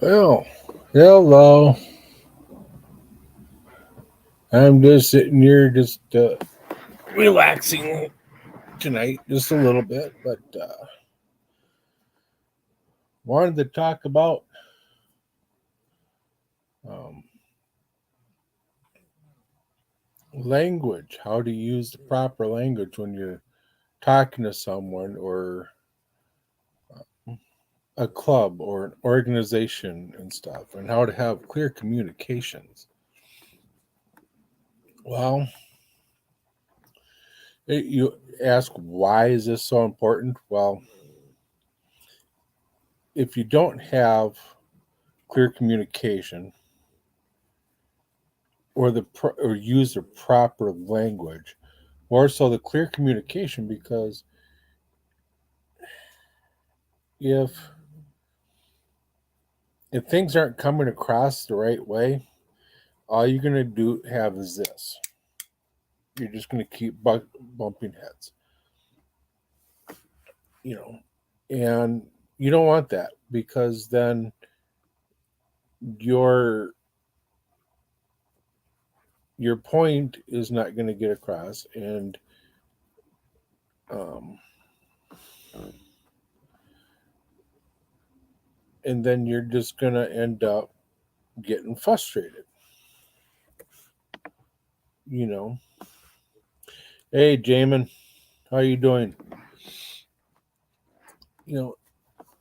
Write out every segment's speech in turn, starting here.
Well, hello. I'm just sitting here, just relaxing tonight, just a little bit, but wanted to talk about um, language. How to use the proper language when you're talking to someone or a club or an organization and stuff, and how to have clear communications. Well, you ask, why is this so important? Well, if you don't have clear communication, or use the proper language, more so the clear communication, because if if things aren't coming across the right way, all you're going to do have is this: you're just going to keep bumping heads, you know and you don't want that, because then your your point is not going to get across, um, and then you're just going to end up getting frustrated. you know hey, Jamin, how you doing? you know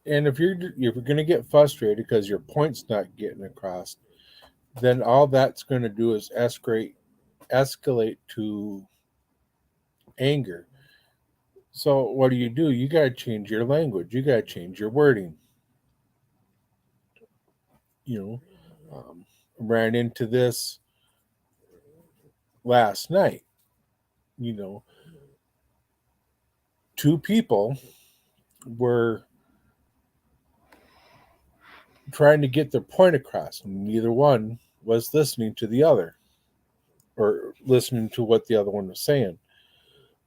and if you're going to get frustrated because your point's not getting across, then all that's going to do is escalate to anger. So what do? You got to change your language. You got to change your wording. You know, ran into this last night. You know, two people were trying to get their point across, and neither one was listening to the other, or listening to what the other one was saying.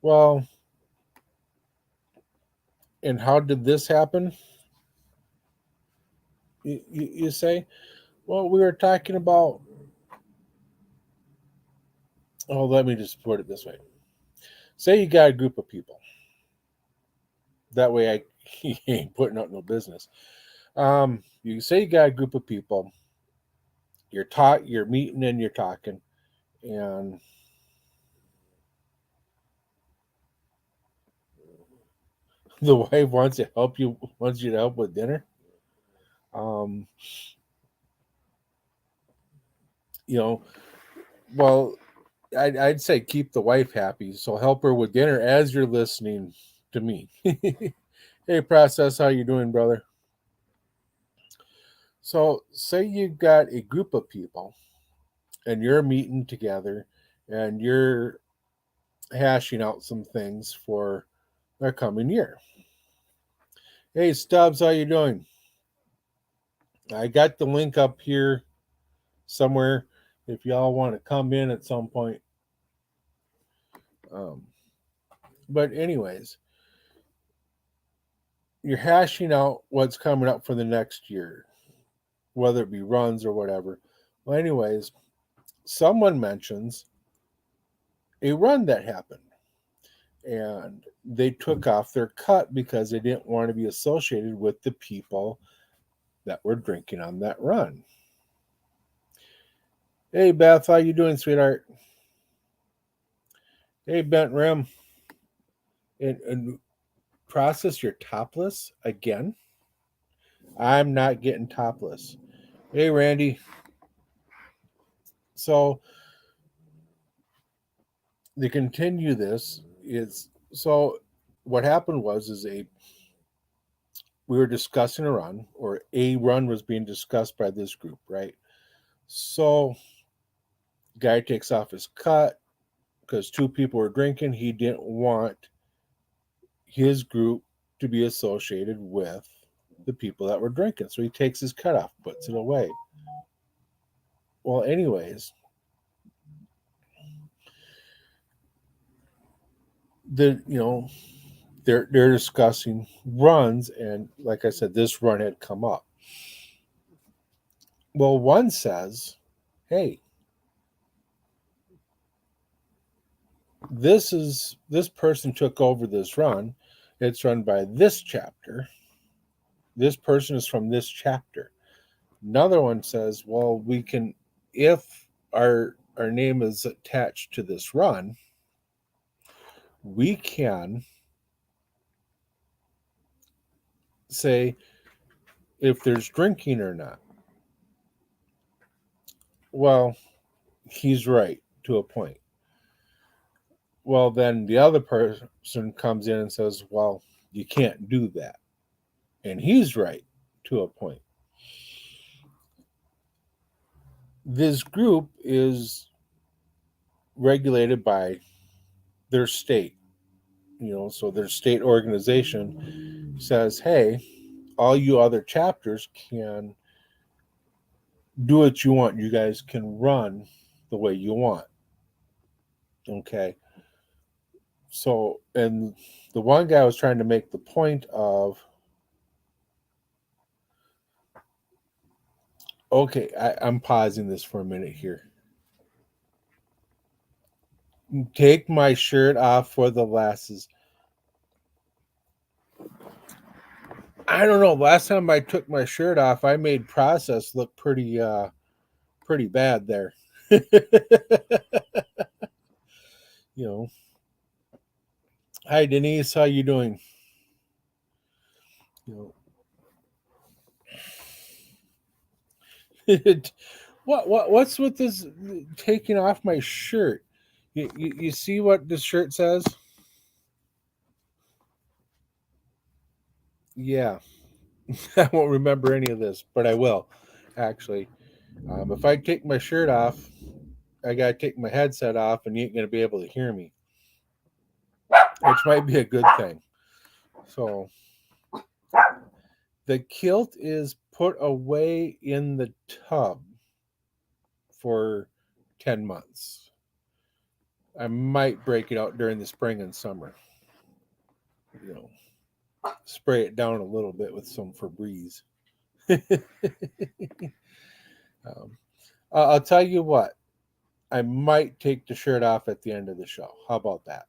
Well, and how did this happen? You say, well, we were talking about. Oh, let me just put it this way. Say you got a group of people. That way, he ain't putting out no business. You say you got a group of people. You're meeting and you're talking, and the wife wants you to help with dinner. Um, you know, well, I'd say keep the wife happy, so help her with dinner as you're listening to me. Hey, process, how you doing, brother? So, say you've got a group of people and you're meeting together and you're hashing out some things for the coming year. Hey, Stubbs, how you doing? I got the link up here somewhere if y'all want to come in at some point. Um, but anyways, you're hashing out what's coming up for the next year, whether it be runs or whatever. Well, anyways, someone mentions a run that happened, and they took off their cut because they didn't want to be associated with the people that were drinking on that run. Hey, Beth, how you doing, sweetheart? Hey, Bent Rim, and process your topless again. I'm not getting topless. Hey, Randy. So to continue this is, so what happened was is a we were discussing a run, or a run was being discussed by this group, right? So guy takes off his cut because two people were drinking. He didn't want his group to be associated with the people that were drinking, so he takes his cut off, puts it away. Well, anyways, the they're discussing runs, and like I said, this run had come up. Well, one says, hey, this person took over this run. It's run by this chapter. This person is from this chapter. Another one says, well, we can, if our name is attached to this run, we can say if there's drinking or not. Well, he's right to a point. Well, then the other person comes in and says, well, you can't do that. And he's right to a point. This group is regulated by their state. So their state organization says, hey, all you other chapters can do what you want. You guys can run the way you want. Okay. So, and the one guy was trying to make the point of, okay, I'm pausing this for a minute here. Take my shirt off for the lasses. I don't know. Last time I took my shirt off, I made process look pretty bad there. you know. Hi Denise, how you doing? What's with this taking off my shirt? You see what this shirt says? Yeah. I won't remember any of this, but I will, actually. If I take my shirt off, I got to take my headset off, and you ain't going to be able to hear me, which might be a good thing. So, the kilt is put away in the tub for 10 months. I might break it out during the spring and summer. Spray it down a little bit with some Febreze. I'll tell you what. I might take the shirt off at the end of the show. How about that?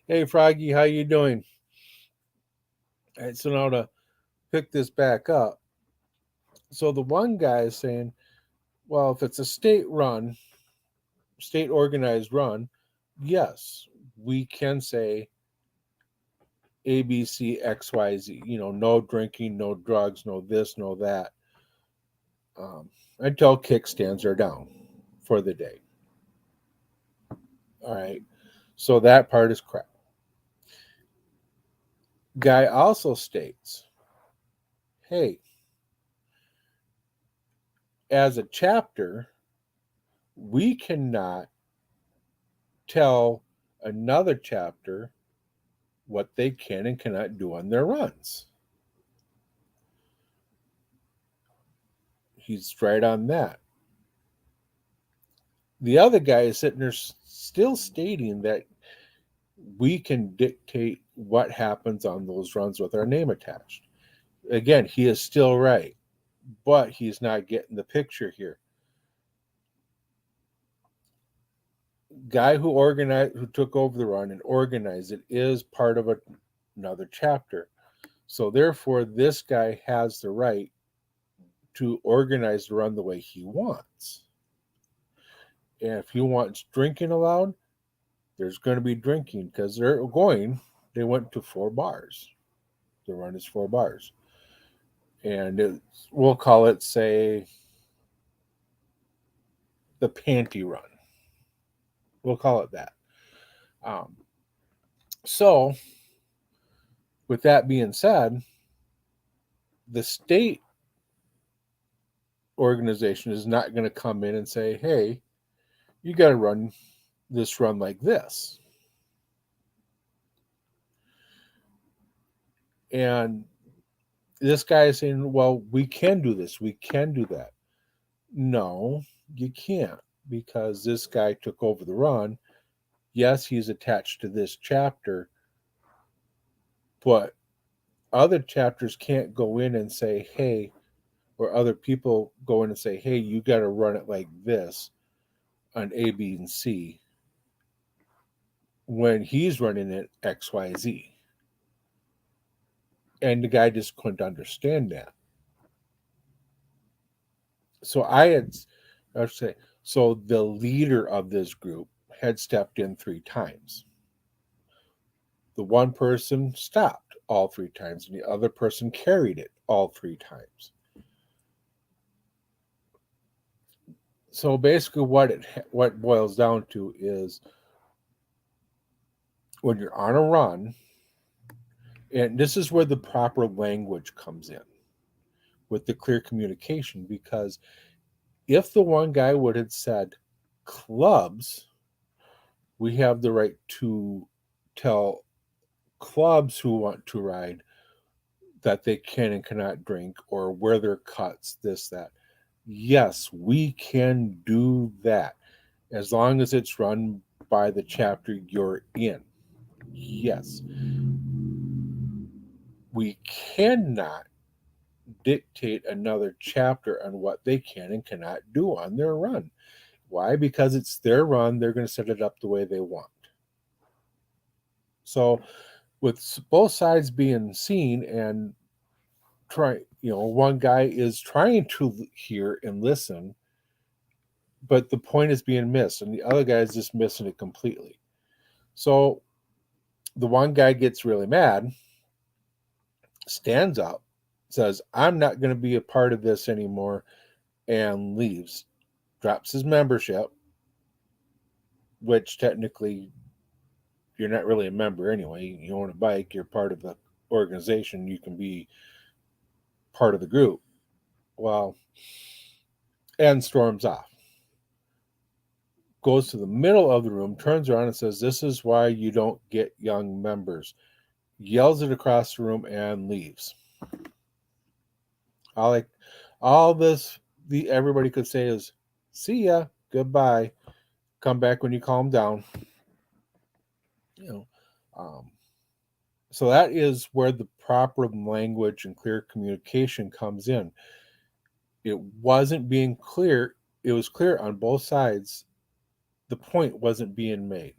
Hey, Froggy, how you doing? All right, so now to pick this back up. So the one guy is saying, well, if it's a state organized run, yes, we can say ABC, XYZ, no drinking, no drugs, no this, no that, until kickstands are down for the day. All right. So that part is crap. Guy also states, hey, as a chapter, we cannot tell another chapter what they can and cannot do on their runs. He's right on that. The other guy is sitting there still stating that we can dictate what happens on those runs with our name attached. Again, he is still right, but he's not getting the picture here. Guy who took over the run and organized it is part of another chapter. So therefore, this guy has the right to organize the run the way he wants. And if he wants drinking allowed, there's going to be drinking because they went to 4 bars. The run is 4 bars. And we'll call it, say, the panty run. We'll call it that. So, with that being said, the state organization is not going to come in and say, hey, you got to run this run like this. And this guy is saying, well, we can do this. We can do that. No, you can't, because this guy took over the run. Yes, he's attached to this chapter, but other chapters can't go in and say, hey, or other people go in and say, hey, you got to run it like this on A, B, and C when he's running it XYZ. And the guy just couldn't understand that. So I should say, so the leader of this group had stepped in 3 times. The one person stopped all 3 times, and the other person carried it all 3 times. So basically, what it boils down to is when you're on a run, and this is where the proper language comes in with the clear communication, because if the one guy would have said clubs, we have the right to tell clubs who want to ride that they can and cannot drink, or where their cuts, this, that. Yes, we can do that as long as it's run by the chapter you're in. Yes. We cannot dictate another chapter on what they can and cannot do on their run. Why? Because it's their run. They're going to set it up the way they want. So, with both sides being seen and one guy is trying to hear and listen, but the point is being missed, and the other guy is just missing it completely. So, the one guy gets really mad, stands up, says, I'm not going to be a part of this anymore, and leaves. Drops his membership, which technically you're not really a member anyway. You own a bike, you're part of the organization, you can be part of the group. Well, and storms off. Goes to the middle of the room, turns around and says, this is why you don't get young members. Yells it across the room and leaves. All this everybody could say is, see ya, goodbye, come back when you calm down. So that is where the proper language and clear communication comes in. It wasn't being clear. It was clear on both sides. The point wasn't being made.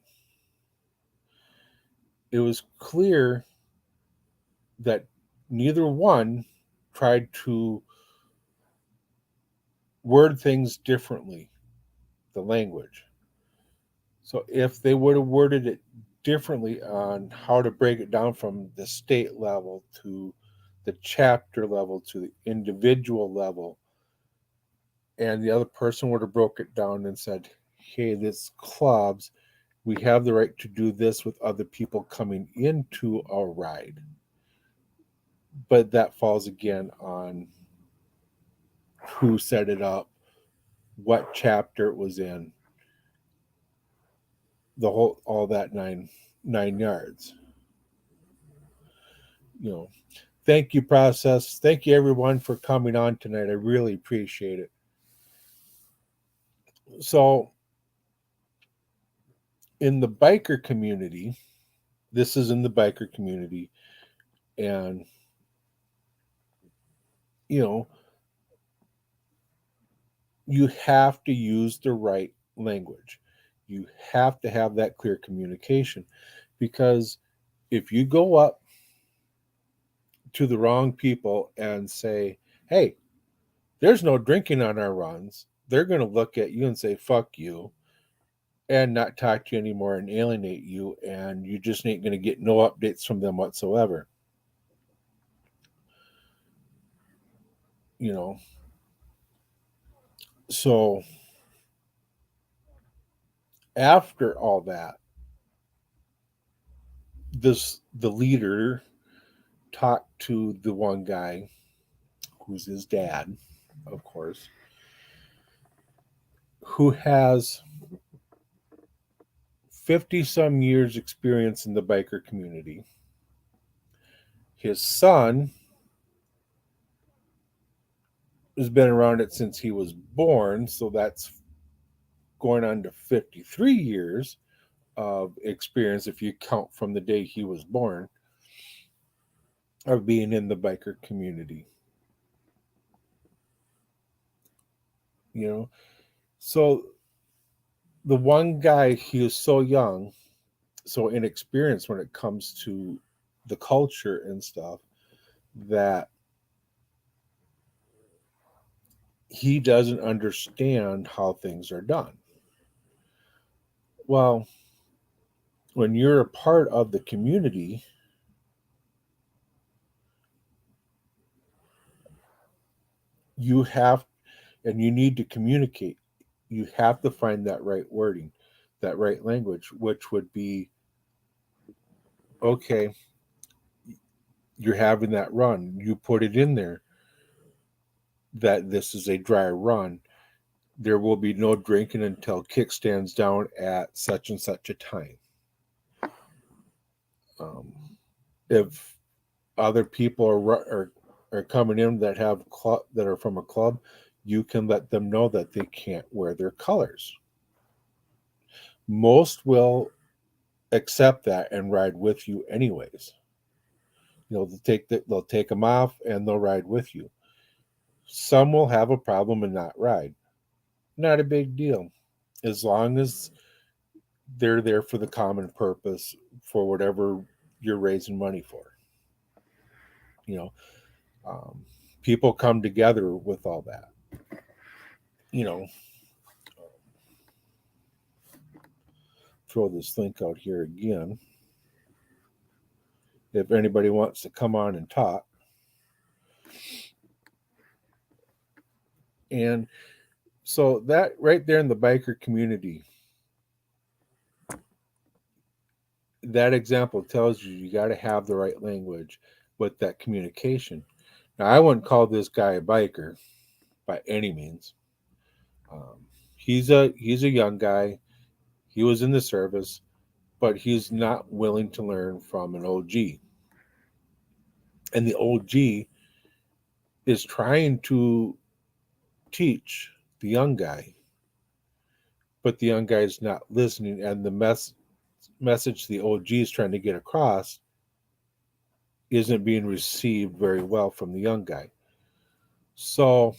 It was clear that neither one tried to word things differently, the language. So if they would have worded it differently on how to break it down from the state level to the chapter level to the individual level, and the other person would have broke it down and said, hey, this clubs, we have the right to do this with other people coming into our ride. But that falls again on who set it up, what chapter it was in, all that nine yards. Thank you, process. Thank you, everyone, for coming on tonight. I really appreciate it. So, in the biker community, this is in the biker community, and you have to use the right language. You have to have that clear communication, because if you go up to the wrong people and say, hey, there's no drinking on our runs, they're going to look at you and say, fuck you, and not talk to you anymore and alienate you, and you just ain't going to get no updates from them whatsoever. So after all that, the leader talked to the one guy who's his dad, of course, who has 50 some years experience in the biker community. His son has been around it since he was born, so that's going on to 53 years of experience if you count from the day he was born. of being in the biker community. You know, so the one guy, he was so young, so inexperienced when it comes to the culture and stuff, that he doesn't understand how things are done. Well, when you're a part of the community, you have and you need to communicate. You have to find that right wording, that right language, which would be, okay, you're having that run, you put it in there that this is a dry run. There will be no drinking until kickstands down at such and such a time. Um, if other people are coming in that have that are from a club, you can let them know that they can't wear their colors. Most will accept that and ride with you anyways. They'll take them off and they'll ride with you. Some will have a problem and not ride. Not a big deal, as long as they're there for the common purpose, for whatever you're raising money for. You know, um, people come together with all that. You know, throw this link out here again. If anybody wants to come on and talk. And so that right there in the biker community, that example tells you you got to have the right language with that communication. Now, I wouldn't call this guy a biker by any means. Um, he's a young guy. He was in the service, but he's not willing to learn from an OG. And the OG is trying to teach the young guy, but the young guy is not listening, and the message the OG is trying to get across isn't being received very well from the young guy. So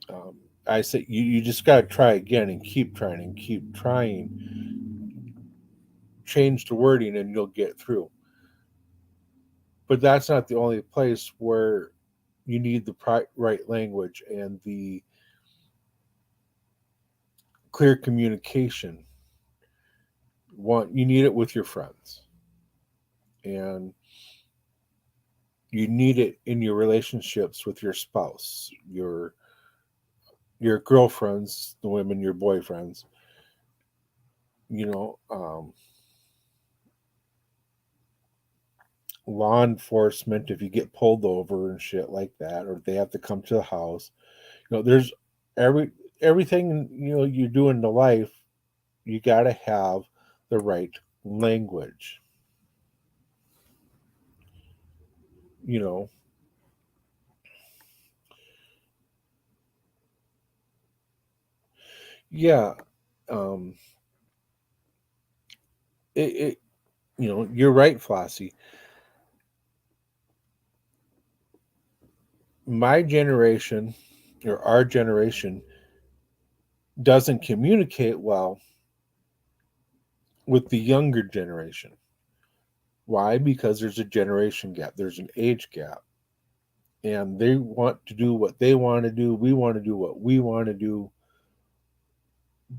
um, I say you just got to try again and keep trying and keep trying. Change the wording and you'll get through. But that's not the only place where you need the right language and the clear communication. You need it with your friends, and you need it in your relationships with your spouse, your girlfriends, the women, your boyfriends. You know, law enforcement, if you get pulled over and shit like that, or they have to come to the house. There's every everything you do in the life. You got to have the right language. You know, yeah. Um, it you're right, Flossie. My generation or our generation doesn't communicate well with the younger generation. Why? Because there's a generation gap, there's an age gap, and they want to do what they want to do. We want to do what we want to do,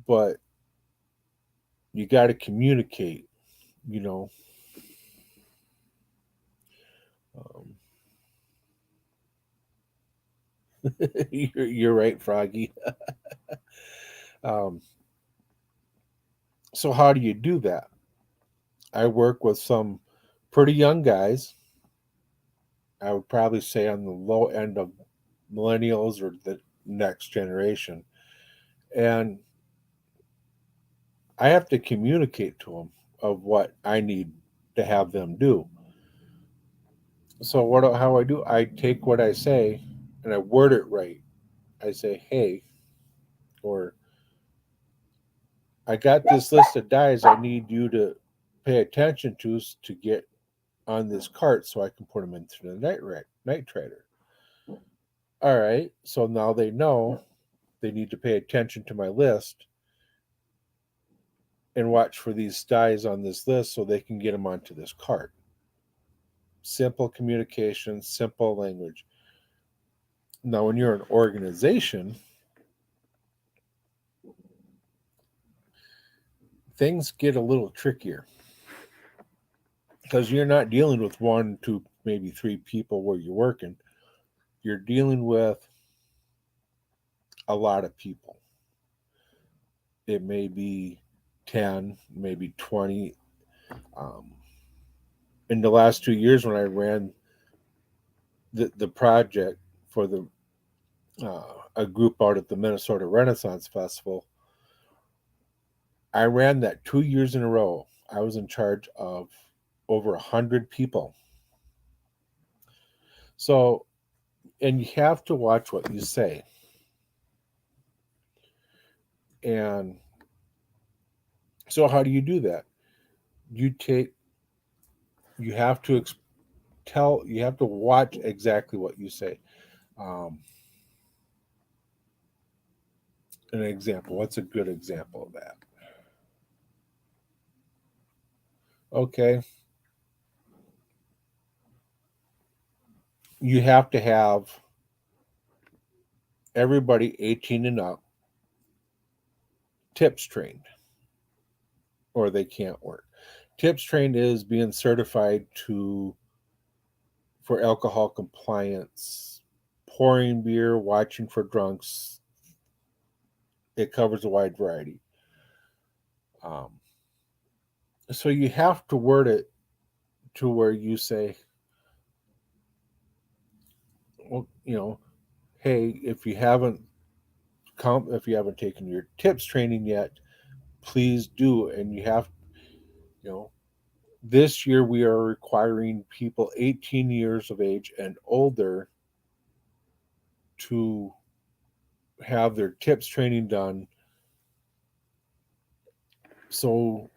but you got to communicate. You know, um, you're right, Froggy. Um, so how do you do that? I work with some pretty young guys. I would probably say on the low end of millennials or the next generation. And I have to communicate to them of what I need to have them do. So how I do? I take what I say and I word it right. I say, "Hey," or "I got this list of dies I need you to pay attention to get on this cart so I can put them into the night trader. All right, so now they know they need to pay attention to my list and watch for these styes on this list so they can get them onto this cart. Simple communication, simple language. Now, when you're an organization, things get a little trickier because you're not dealing with one, two, maybe three people where you're working. You're dealing with a lot of people. It may be 10, maybe 20. Um, in the last 2 years, when I ran the project for a group out at the Minnesota Renaissance Festival, I ran that 2 years in a row. I was in charge of over 100 people. So, and you have to watch what you say. And so, how do you do that? You take, you have to you have to watch exactly what you say. Um, an example. What's a good example of that? Okay, you have to have everybody 18 and up tips trained, or they can't work. Tips trained is being certified to for alcohol compliance, pouring beer, watching for drunks. It covers a wide variety. Um, so you have to word it to where you say, well, hey, if you haven't taken your tips training yet, please do. And you have, you know, this year we are requiring people 18 years of age and older to have their tips training done. So,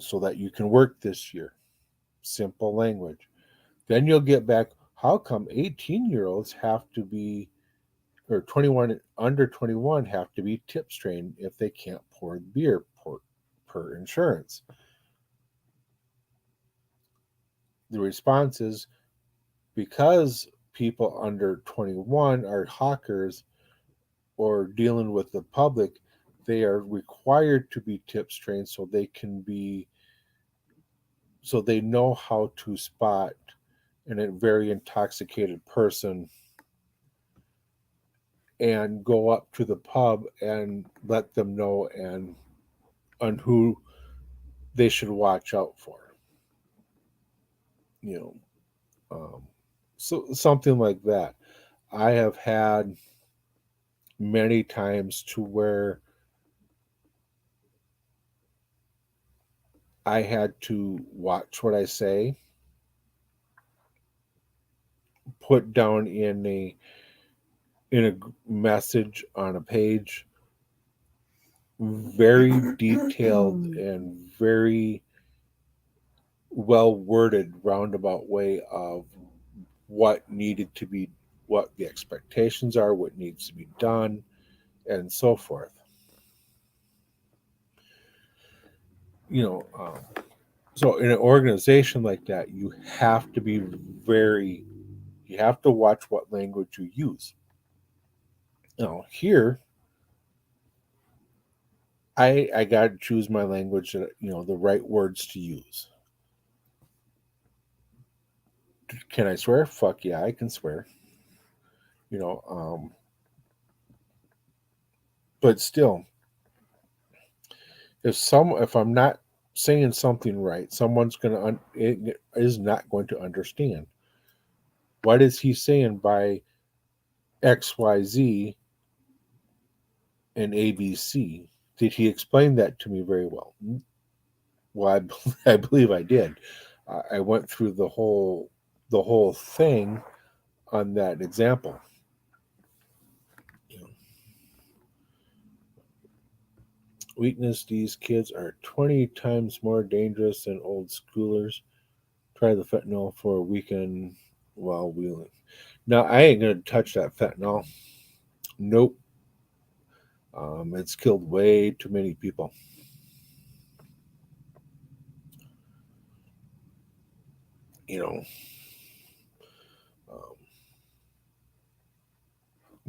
so that you can work this year. Simple language. Then you'll get back, how come 18-year-olds have to be, or 21, under 21 have to be tips trained if they can't pour beer per insurance? The response is because people under 21 are hawkers or dealing with the public, they are required to be tips trained so they know how to spot a very intoxicated person and go up to the pub and let them know and on who they should watch out for. You know, so something like that. I have had many times to where I had to watch what I say, put down in a message on a page, very detailed and very well worded roundabout way of what needed to be, what the expectations are, what needs to be done, and so forth. You know, so in an organization like that, you have to be you have to watch what language you use. Here, I got to choose my language, the right words to use. Can I swear? Fuck yeah, I can swear. You know, um, but still, if I'm not saying something right, someone's it is not going to understand. What is he saying by XYZ and ABC? Did he explain that to me very well? Well, I believe I did. I went through the whole thing on that example. You know, weakness: these kids are 20 times more dangerous than old schoolers. Try the fentanyl for a weekend while wheeling. Now, I ain't going to touch that fentanyl. Nope. It's killed way too many people. You know, um,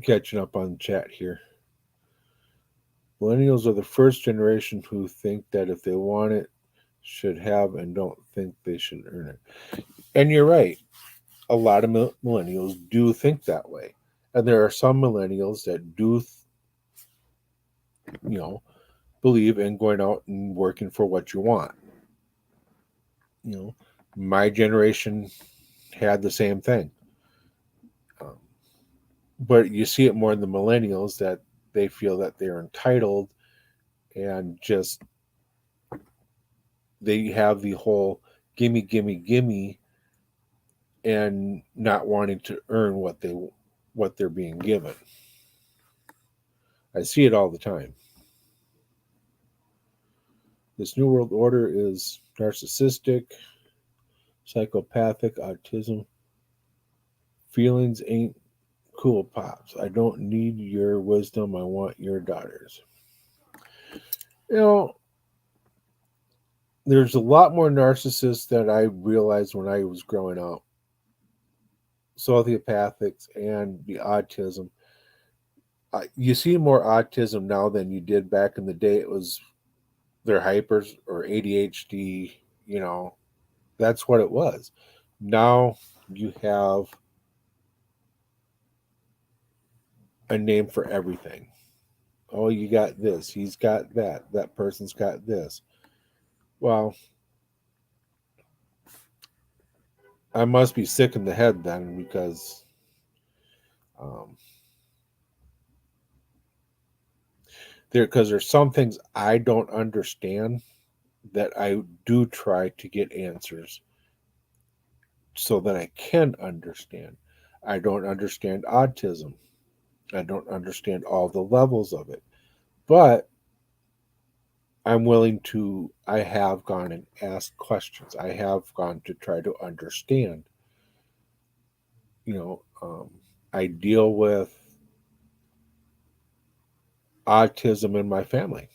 catching up on the chat here. Millennials are the first generation who think that if they want it, should have, and don't think they should earn it. And you're right. A lot of millennials do think that way. And there are some millennials that do, you know, believe in going out and working for what you want. You know, my generation had the same thing. Um, but you see it more in the millennials that they feel that they're entitled and just they have the whole gimme, gimme, gimme, and not wanting to earn what they're being given. I see it all the time. This new world order is narcissistic, psychopathic, autism. Feelings ain't cool, pops. I don't need your wisdom. I want your daughters. You know, there's a lot more narcissists that I realized when I was growing up. Sociopathics and the autism. You see more autism now than you did back in the day. It was their hypers or ADHD, you know, that's what it was. Now you have a name for everything. Oh, you got this, he's got that, that person's got this. Well, I must be sick in the head then because um, there's some things I don't understand that I do try to get answers so that I can understand. I don't understand autism. I don't understand all the levels of it. But I'm willing to, I have gone and asked questions. I have gone to try to understand. You know, I deal with autism in my family.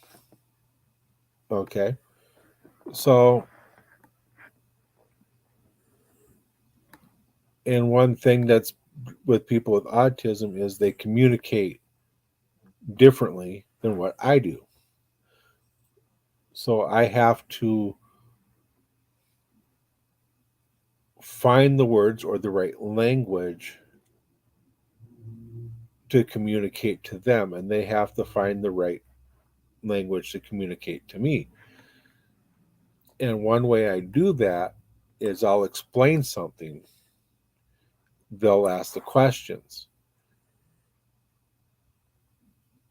Okay. So, and one thing that's with people with autism is they communicate differently than what I do. So I have to find the words or the right language to communicate to them, and they have to find the right language to communicate to me. And one way I do that is I'll explain something, they'll ask the questions,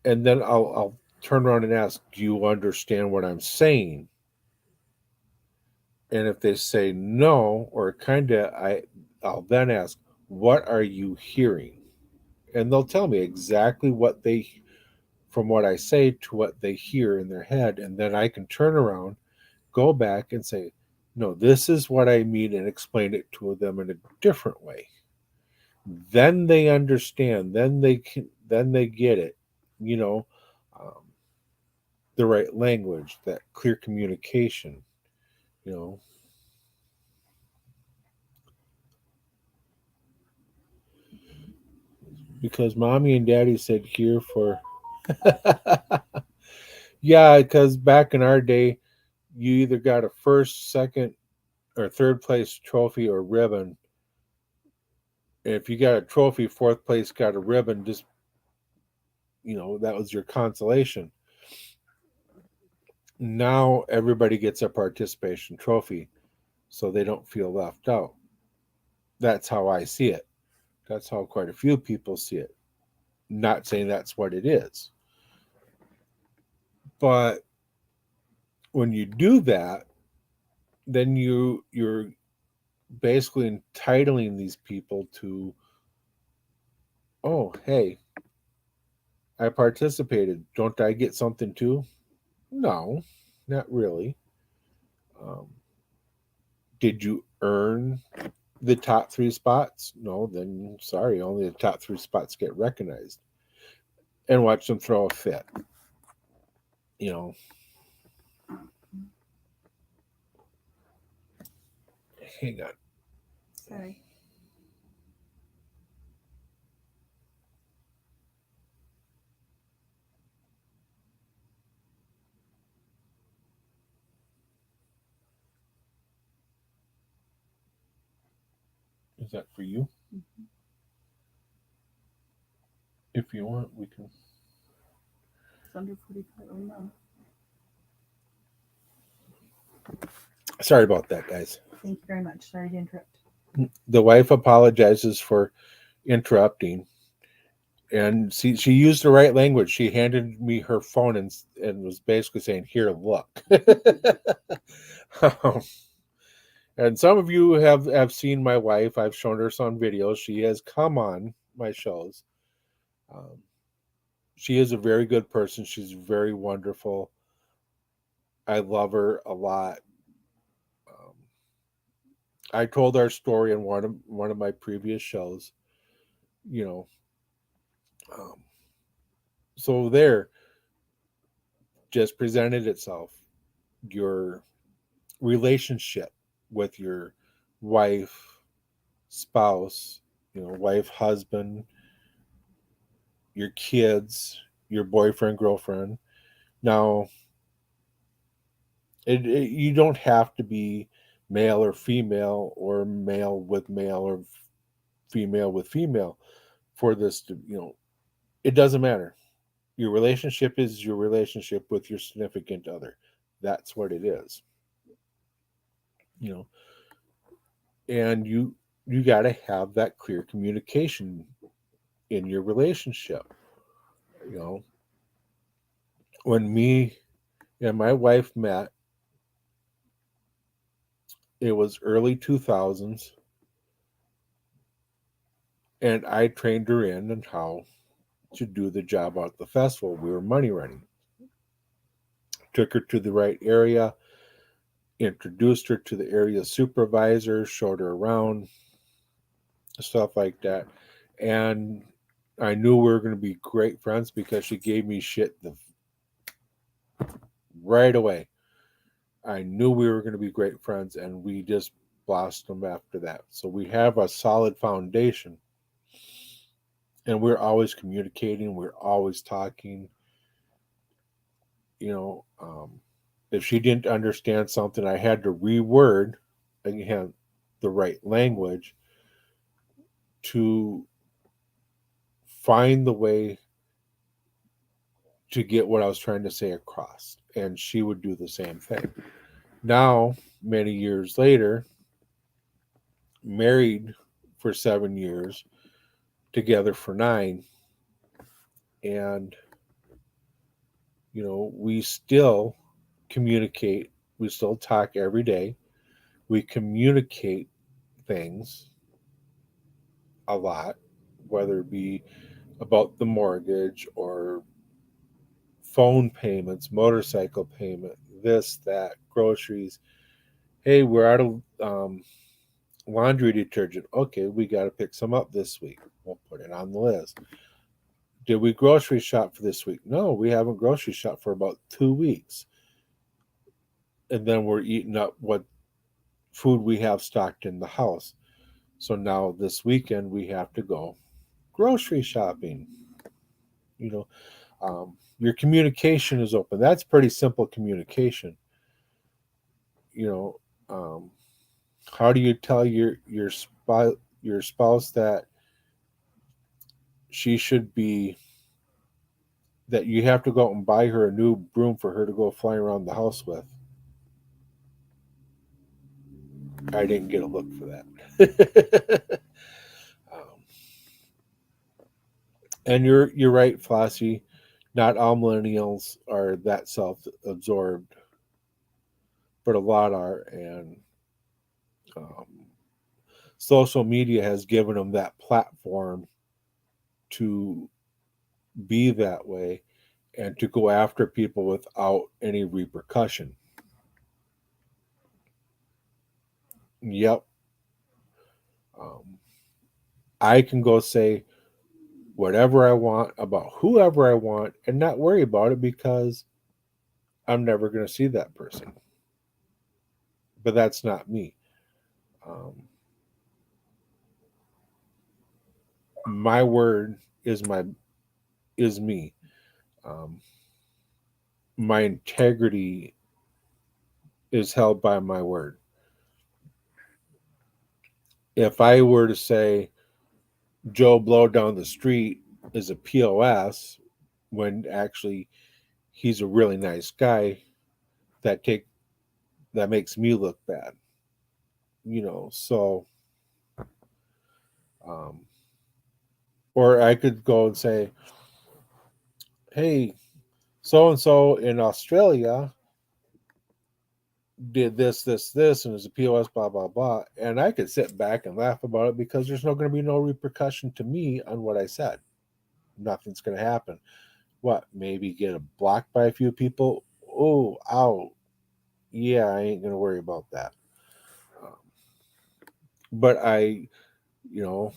and then I'll turn around and ask, do you understand what I'm saying? And if they say no, or kind of, I'll then ask, what are you hearing? And they'll tell me exactly what they, from what I say to what they hear in their head. And then I can turn around, go back and say, no, this is what I mean, and explain it to them in a different way. Then they understand, then they get it, you know, um, the right language, that clear communication, you know. Because mommy and daddy said here for yeah, because back in our day you either got a first, second, or third place trophy or ribbon. And if you got a trophy, fourth place got a ribbon, just, you know, that was your consolation. Now everybody gets a participation trophy so they don't feel left out. That's how I see it. That's how quite a few people see it. Not saying that's what it is. But when you do that, then you're basically entitling these people to, oh, hey, I participated. Don't I get something too? No, not really. Um, did you? earn the top 3 spots, no, then sorry, only the top 3 spots get recognized. And watch them throw a fit. You know, hang on. Sorry. Is that for you? Mm-hmm. If you want, we can. It's under 45. Oh, no. Sorry about that, guys. Thank you very much. Sorry to interrupt. The wife apologizes for interrupting, and she used the right language. She handed me her phone and was basically saying, "Here, look." Um, and some of you have seen my wife. I've shown her some videos. She has come on my shows. Um, she is a very good person. She's very wonderful. I love her a lot. Um, I told our story in one of my previous shows. You know, um, so there just presented itself. Your relationship with your wife, spouse, wife, husband, your kids, your boyfriend, girlfriend. Now, you don't have to be male or female, or male with male, or female with female for this to, it doesn't matter. Your relationship is your relationship with your significant other. That's what it is. You know, and you got to have that clear communication in your relationship. You know, when me and my wife met, it was early 2000s, and I trained her in and how to do the job at the festival. We were money running. Took her to the right area, introduced her to the area supervisor, showed her around, stuff like that. And I knew we were going to be great friends because she gave me shit right away. I knew we were going to be great friends, and we just blossomed after that. So we have a solid foundation, and we're always communicating. We're always talking. You know, if she didn't understand something, I had to reword again the right language to find the way to get what I was trying to say across, and she would do the same thing. Now, many years later, married for 7 years, together for 9, and we still communicate. We still talk every day. We communicate things a lot, whether it be about the mortgage or phone payments, motorcycle payment, this, that, groceries. Hey, we're out of laundry detergent. Okay, we got to pick some up this week. We'll put it on the list. Did we grocery shop for this week? No, we haven't grocery shop for about 2 weeks. And then we're eating up what food we have stocked in the house. So now this weekend we have to go grocery shopping. You know, your communication is open. That's pretty simple communication. You know, how do you tell your spouse that she should be that you have to go out and buy her a new broom for her to go fly around the house with? I didn't get a look for that. And you're right, Flossie. Not all millennials are that self-absorbed, but a lot are, and um, social media has given them that platform to be that way and to go after people without any repercussion. Yep, I can go say whatever I want about whoever I want and not worry about it because I'm never going to see that person. But that's not me. Um, my word is me. Um, my integrity is held by my word. If I were to say Joe Blow down the street is a POS when actually he's a really nice guy, that take that makes me look bad, so um, or I could go and say, hey, so and so in Australia did this, and there's a POS, blah, blah, blah. And I could sit back and laugh about it because there's not going to be no repercussion to me on what I said. Nothing's going to happen. What? Maybe get a blocked by a few people? Oh, ow. Yeah, I ain't going to worry about that. Um, but you know,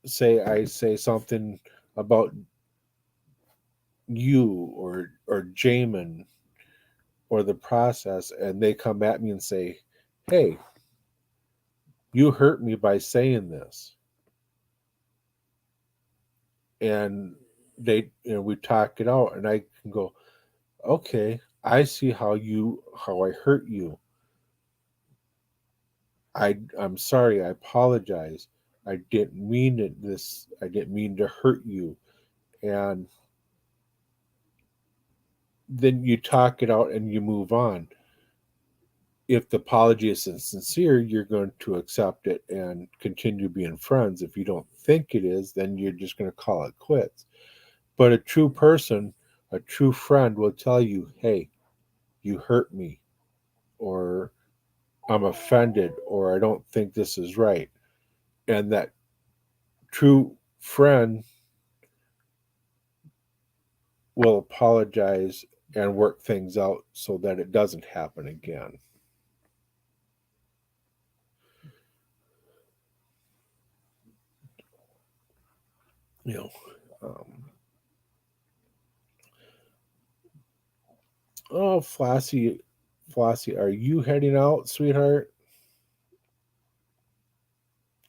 I say something about you or Jamin or the process, and they come at me and say, hey, you hurt me by saying this. And we talk it out, and I can go, okay, I see how I hurt you. I'm sorry, I apologize. I didn't mean to hurt you. And then you talk it out and you move on. If the apology is sincere, you're going to accept it and continue being friends. If you don't think it is, then you're just going to call it quits. But a true person, a true friend will tell you, hey, you hurt me, or I'm offended, or I don't think this is right. And that true friend will apologize and work things out so that it doesn't happen again. You know, um, oh, Flossie, are you heading out, sweetheart?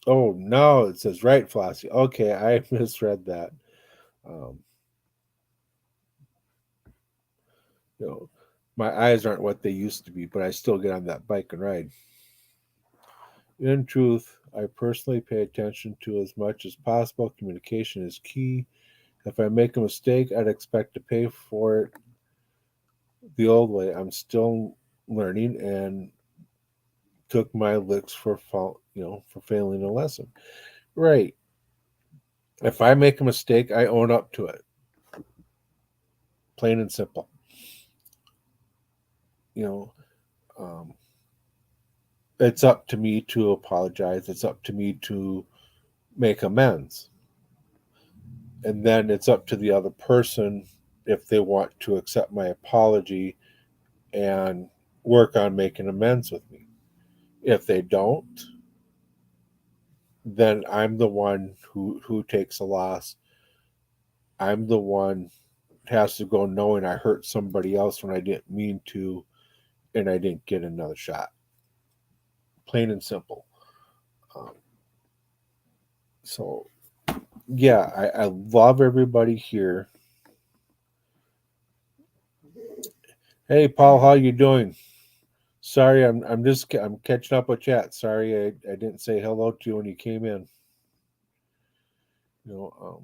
Oh no, it says right, Flossie. Okay, I misread that. Um, you know, my eyes aren't what they used to be, but I still get on that bike and ride. In truth, I personally pay attention to as much as possible. Communication is key. If I make a mistake, I'd expect to pay for it the old way. I'm still learning and took my licks for failing a lesson. Right. If I make a mistake, I own up to it. Plain and simple. You know, um, it's up to me to apologize. It's up to me to make amends. And then it's up to the other person if they want to accept my apology and work on making amends with me. If they don't, then I'm the one who takes a loss. I'm the one who has to go knowing I hurt somebody else when I didn't mean to, and I didn't get another shot. Plain and simple. Um, so yeah, I love everybody here. Hey Paul, how you doing? Sorry, I'm catching up with chat. Sorry, I didn't say hello to you when you came in. You know,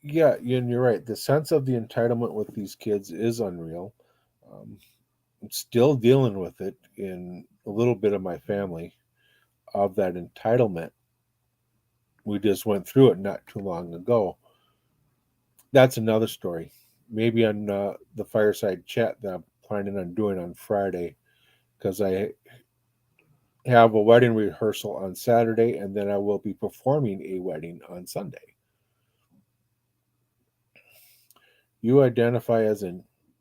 yeah, and you're right. The sense of the entitlement with these kids is unreal. Um, I'm still dealing with it in a little bit of my family of that entitlement. We just went through it not too long ago. That's another story. Maybe on the fireside chat that I'm planning on doing on Friday, because I have a wedding rehearsal on Saturday, and then I will be performing a wedding on Sunday. You identify as a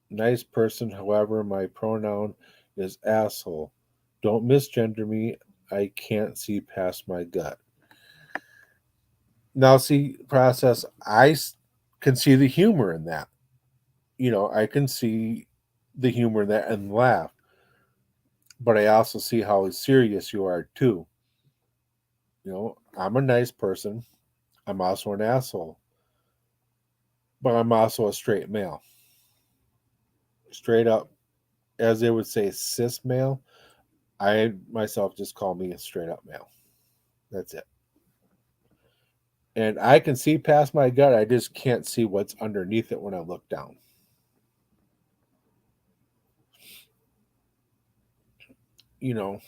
nice person, however, my pronoun is asshole. Don't misgender me. I can't see past my gut. Now, see, process, can see the humor in that. I can see the humor in that and laugh, but I also see how serious you are too. I'm a nice person. I'm also an asshole, but I'm also a straight male. Straight up, as they would say, cis male. I myself just call me a straight up male. That's it. And I can see past my gut. I just can't see what's underneath it when I look down. You know,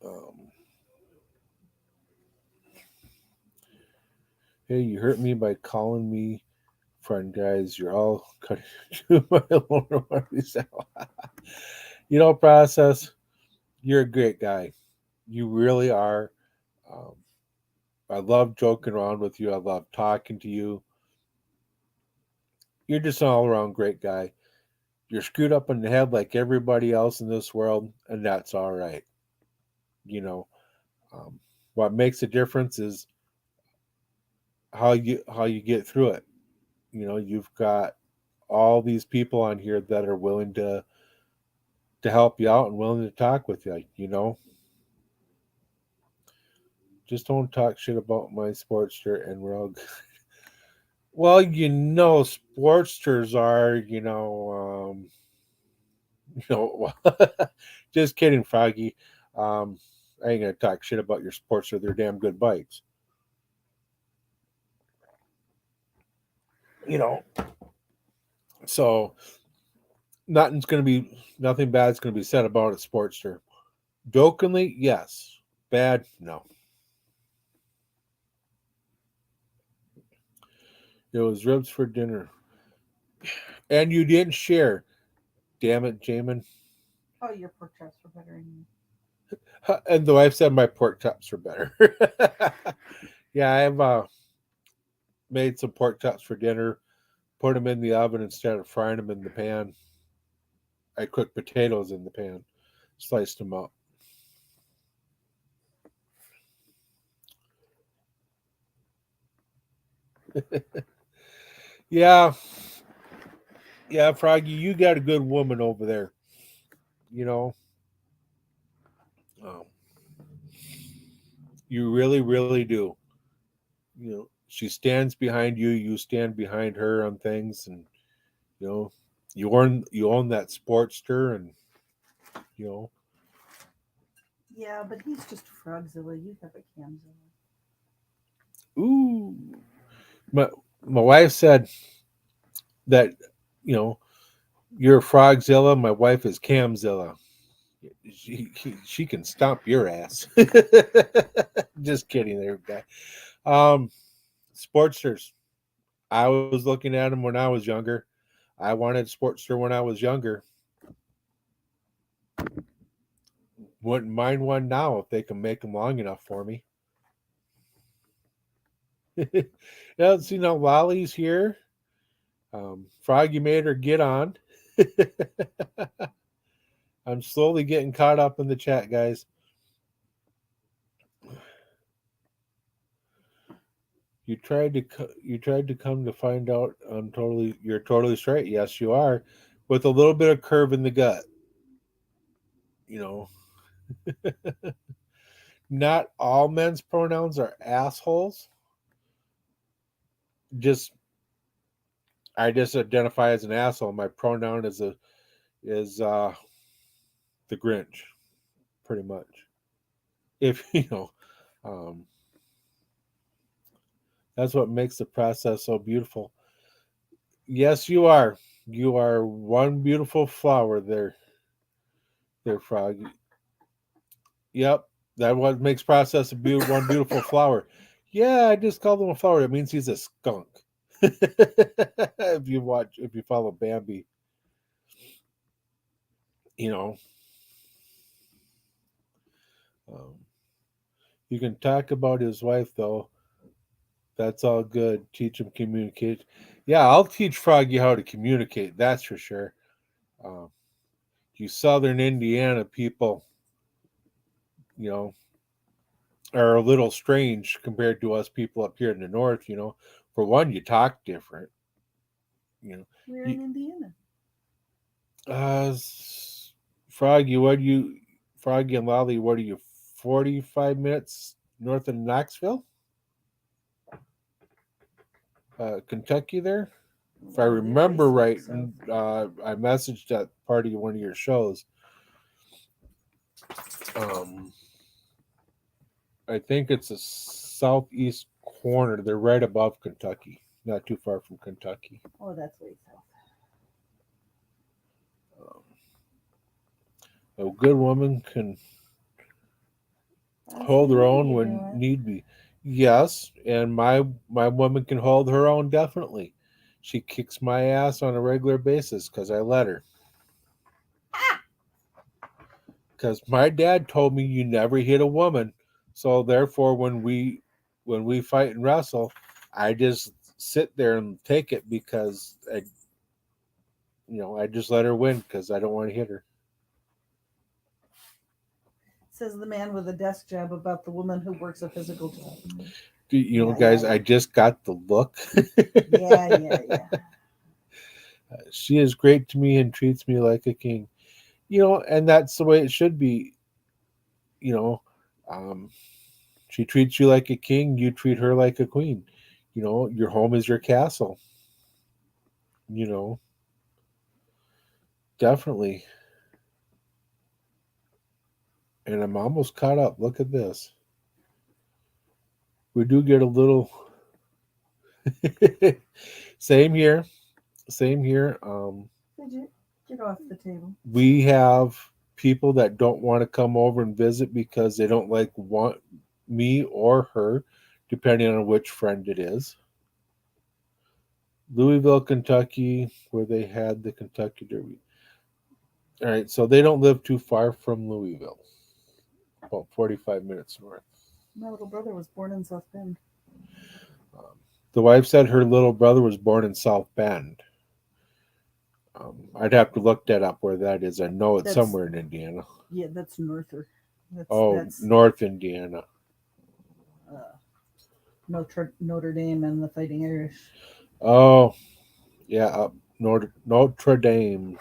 um, hey, you hurt me by calling me friend, guys. You're all cutting through my lower bodies out. Process. You're a great guy. You really are. Um, I love joking around with you. I love talking to you. You're just an all around great guy. You're screwed up in the head like everybody else in this world, and that's all right. You know, um, what makes a difference is how you get through it. You've got all these people on here that are willing to help you out and willing to talk with you. Just don't talk shit about my Sportster, and we're all good. Well, Sportsters are, just kidding, Froggy. I ain't gonna talk shit about your Sportster. They're damn good bikes. You know, so nothing bad's gonna be said about a Sportster. Jokingly, yes. Bad, no. It was ribs for dinner, and you didn't share. Damn it, Jamin. Oh, your pork chops were better than And the wife said my pork chops are better. Yeah, I've made some pork chops for dinner. Put them in the oven instead of frying them in the pan. I cooked potatoes in the pan, sliced them up. Yeah, yeah, Froggy, you got a good woman over there. You know, um, you really, really do. She stands behind you. You stand behind her on things, and you know, you own that Sportster, and you know, Yeah, but he's just Frogzilla. You have a Camzilla. ooh, my my wife said that you know you're Frogzilla. My wife is Camzilla. She can stomp your ass. Just kidding, there, guy. Um, Sportsters. I was looking at them when I was younger. I wanted Sportster when I was younger. Wouldn't mind one now if they can make them long enough for me. Yeah, see now Lolly's here. Froggy made her get on. I'm slowly getting caught up in the chat, guys. You tried to come to find out you're totally straight. Yes, you are, with a little bit of curve in the gut. You know, not all men's pronouns are assholes. Just I just identify as an asshole. My pronoun is the Grinch, pretty much. If um, that's what makes the process so beautiful. Yes, you are. You are one beautiful flower there, Frog. Yep, that what makes process one beautiful flower. Yeah, I just called him a flower. It means he's a skunk. If you follow Bambi, you know, um, you can talk about his wife though. That's all good. Teach him communicate. Yeah, I'll teach Froggy how to communicate. That's for sure. Um, you Southern Indiana people, you know, are a little strange compared to us people up here in the north. You know, for one, you talk different. You know, We're you, in Indiana. uh, Froggy, Froggy and Lolly, what are you, 45 minutes north of Knoxville, Kentucky? There, if I remember right, and I messaged that part of one of your shows. Um, I think it's a southeast corner. They're right above Kentucky, not too far from Kentucky. Oh, that's way south. A good woman can I hold see her what own you're when doing. need be. Yes, and my woman can hold her own definitely. She kicks my ass on a regular basis because I let her. Because my dad told me you never hit a woman, so therefore when we fight and wrestle, I just sit there and take it because I just let her win because I don't want to hit her. Says the man with a desk job about the woman who works a physical job. Guys, Yeah. I just got the look. Yeah. She is great to me and treats me like a king. And that's the way it should be. You know, um, she treats you like a king, you treat her like a queen. Your home is your castle. You know, definitely. And I'm almost caught up. Look at this. We do get a little. Same here. Same here. Get off the table. We have people that don't want to come over and visit because they don't want me or her, depending on which friend it is. Louisville, Kentucky, where they had the Kentucky Derby. All right, so they don't live too far from Louisville, about 45 minutes north. My little brother was born in South Bend. The wife said her little brother was born in South Bend. I'd have to look that up where that is. I know it's somewhere in Indiana. Yeah, that's norther. That's North Indiana. Notre Dame and the Fighting Irish. Oh, yeah, up Notre Dame,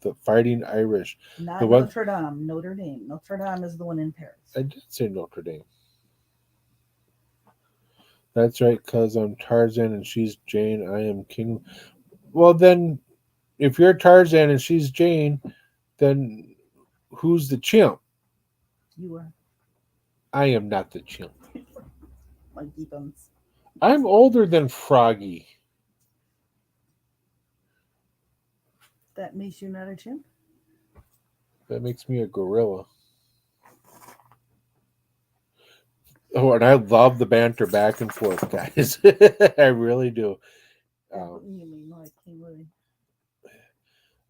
the Fighting Irish. Not Notre Dame, Notre Dame. Notre Dame is the one in Paris. I did say Notre Dame. That's right, because I'm Tarzan and she's Jane. I am King. Well, then, if you're Tarzan and she's Jane, then who's the chimp? You are. I am not the chimp. Monkey buns. I'm older than Froggy. That makes you not a chimp? That makes me a gorilla. Oh, and I love the banter back and forth, guys. I really do. You mean like King Louis?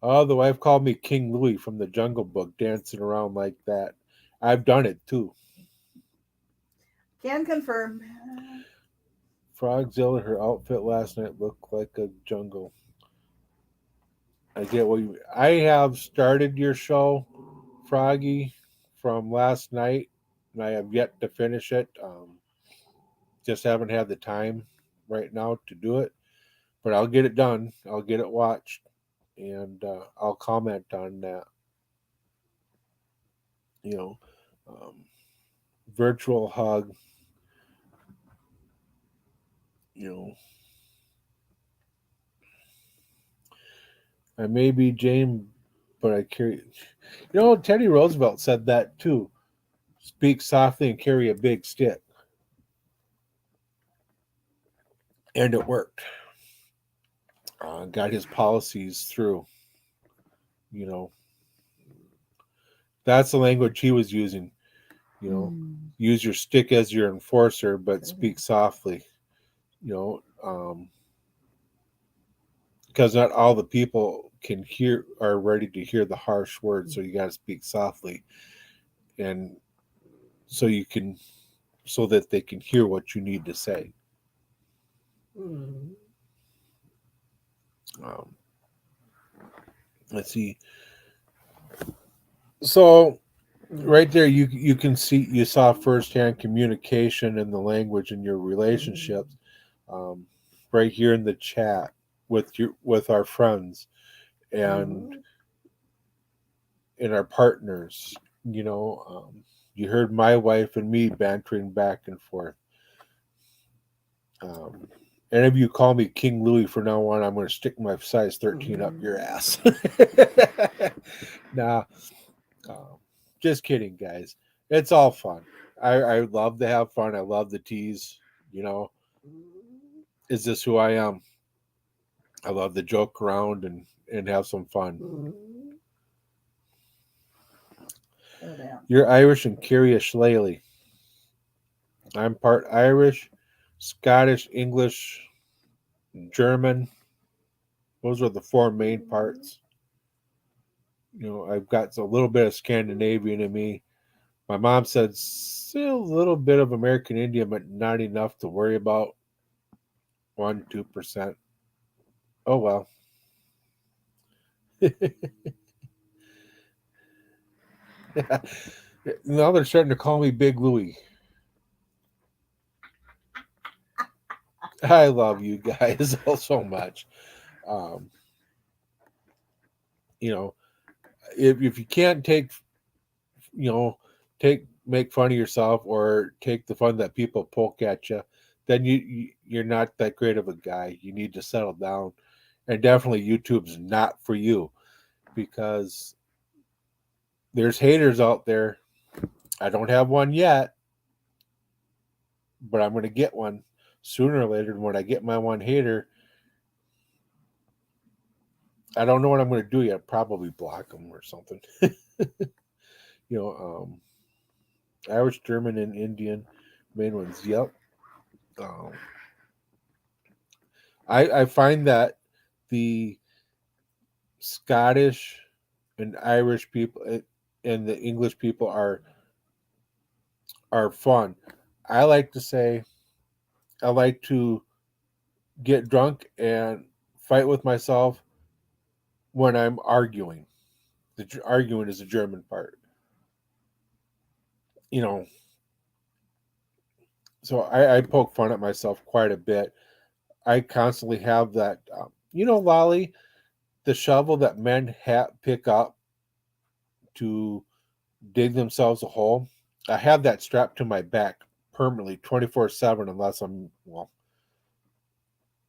Oh, the wife called me King Louis from the Jungle Book, dancing around like that. I've done it too. Can confirm. Frogzilla, her outfit last night looked like a jungle. I get what you. I have started your show, Froggy, from last night, and I have yet to finish it. Just haven't had the time right now to do it, but I'll get it done. I'll get it watched, and I'll comment on that. You know, um, virtual hug. You know, I may be Jane, but I carry. Teddy Roosevelt said that too. Speak softly and carry a big stick. And it worked. Got his policies through. You know, that's the language he was using. Use your stick as your enforcer, but speak softly. Because not all the people are ready to hear the harsh words, so you got to speak softly, and so that they can hear what you need to say. Let's see. So right there, you can see, you saw firsthand communication and the language in your relationships, um, right here in the chat with our friends and our partners. You heard my wife and me bantering back and forth. Um, any of you call me King Louis from now on, I'm going to stick my size 13 up your ass. Nah, um, just kidding, guys. It's all fun. I love to have fun. I love the tease. You know, is this who I am? I love to joke around and have some fun. You're Irish and Kyria Schlaley. I'm part Irish, Scottish, English, German. Those are the four main parts. I've got a little bit of Scandinavian in me. My mom said still a little bit of American Indian, but not enough to worry about. 1-2%. Oh well. Now they're starting to call me Big Louie. I love you guys all so much. Um, you know, if you can't take, make fun of yourself or take the fun that people poke at you, then you're not that great of a guy. You need to settle down, and definitely YouTube's not for you because there's haters out there. I don't have one yet, but I'm going to get one sooner or later. And when I get my one hater, I don't know what I'm going to do yet. Probably block them or something. you know, um, Irish, German, and Indian, main ones. Yep. Um, I find that the Scottish and Irish people and the English people are fun. I like to say I like to get drunk and fight with myself when I'm arguing. The arguing is the German part. You know, so I poke fun at myself quite a bit. I constantly have that. Lolly, the shovel that men pick up to dig themselves a hole. I have that strapped to my back permanently, 24/7, unless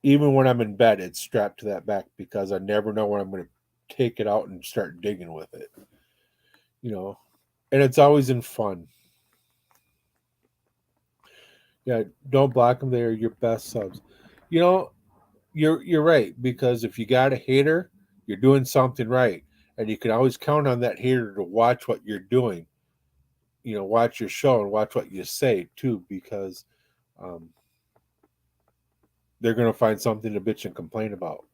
even when I'm in bed, it's strapped to that back because I never know when I'm going to take it out and start digging with it. And it's always in fun. Yeah, don't block them. They're your best subs. You know, you're right because if you got a hater, you're doing something right, and you can always count on that hater to watch what you're doing. Watch your show and watch what you say too, because um, they're going to find something to bitch and complain about.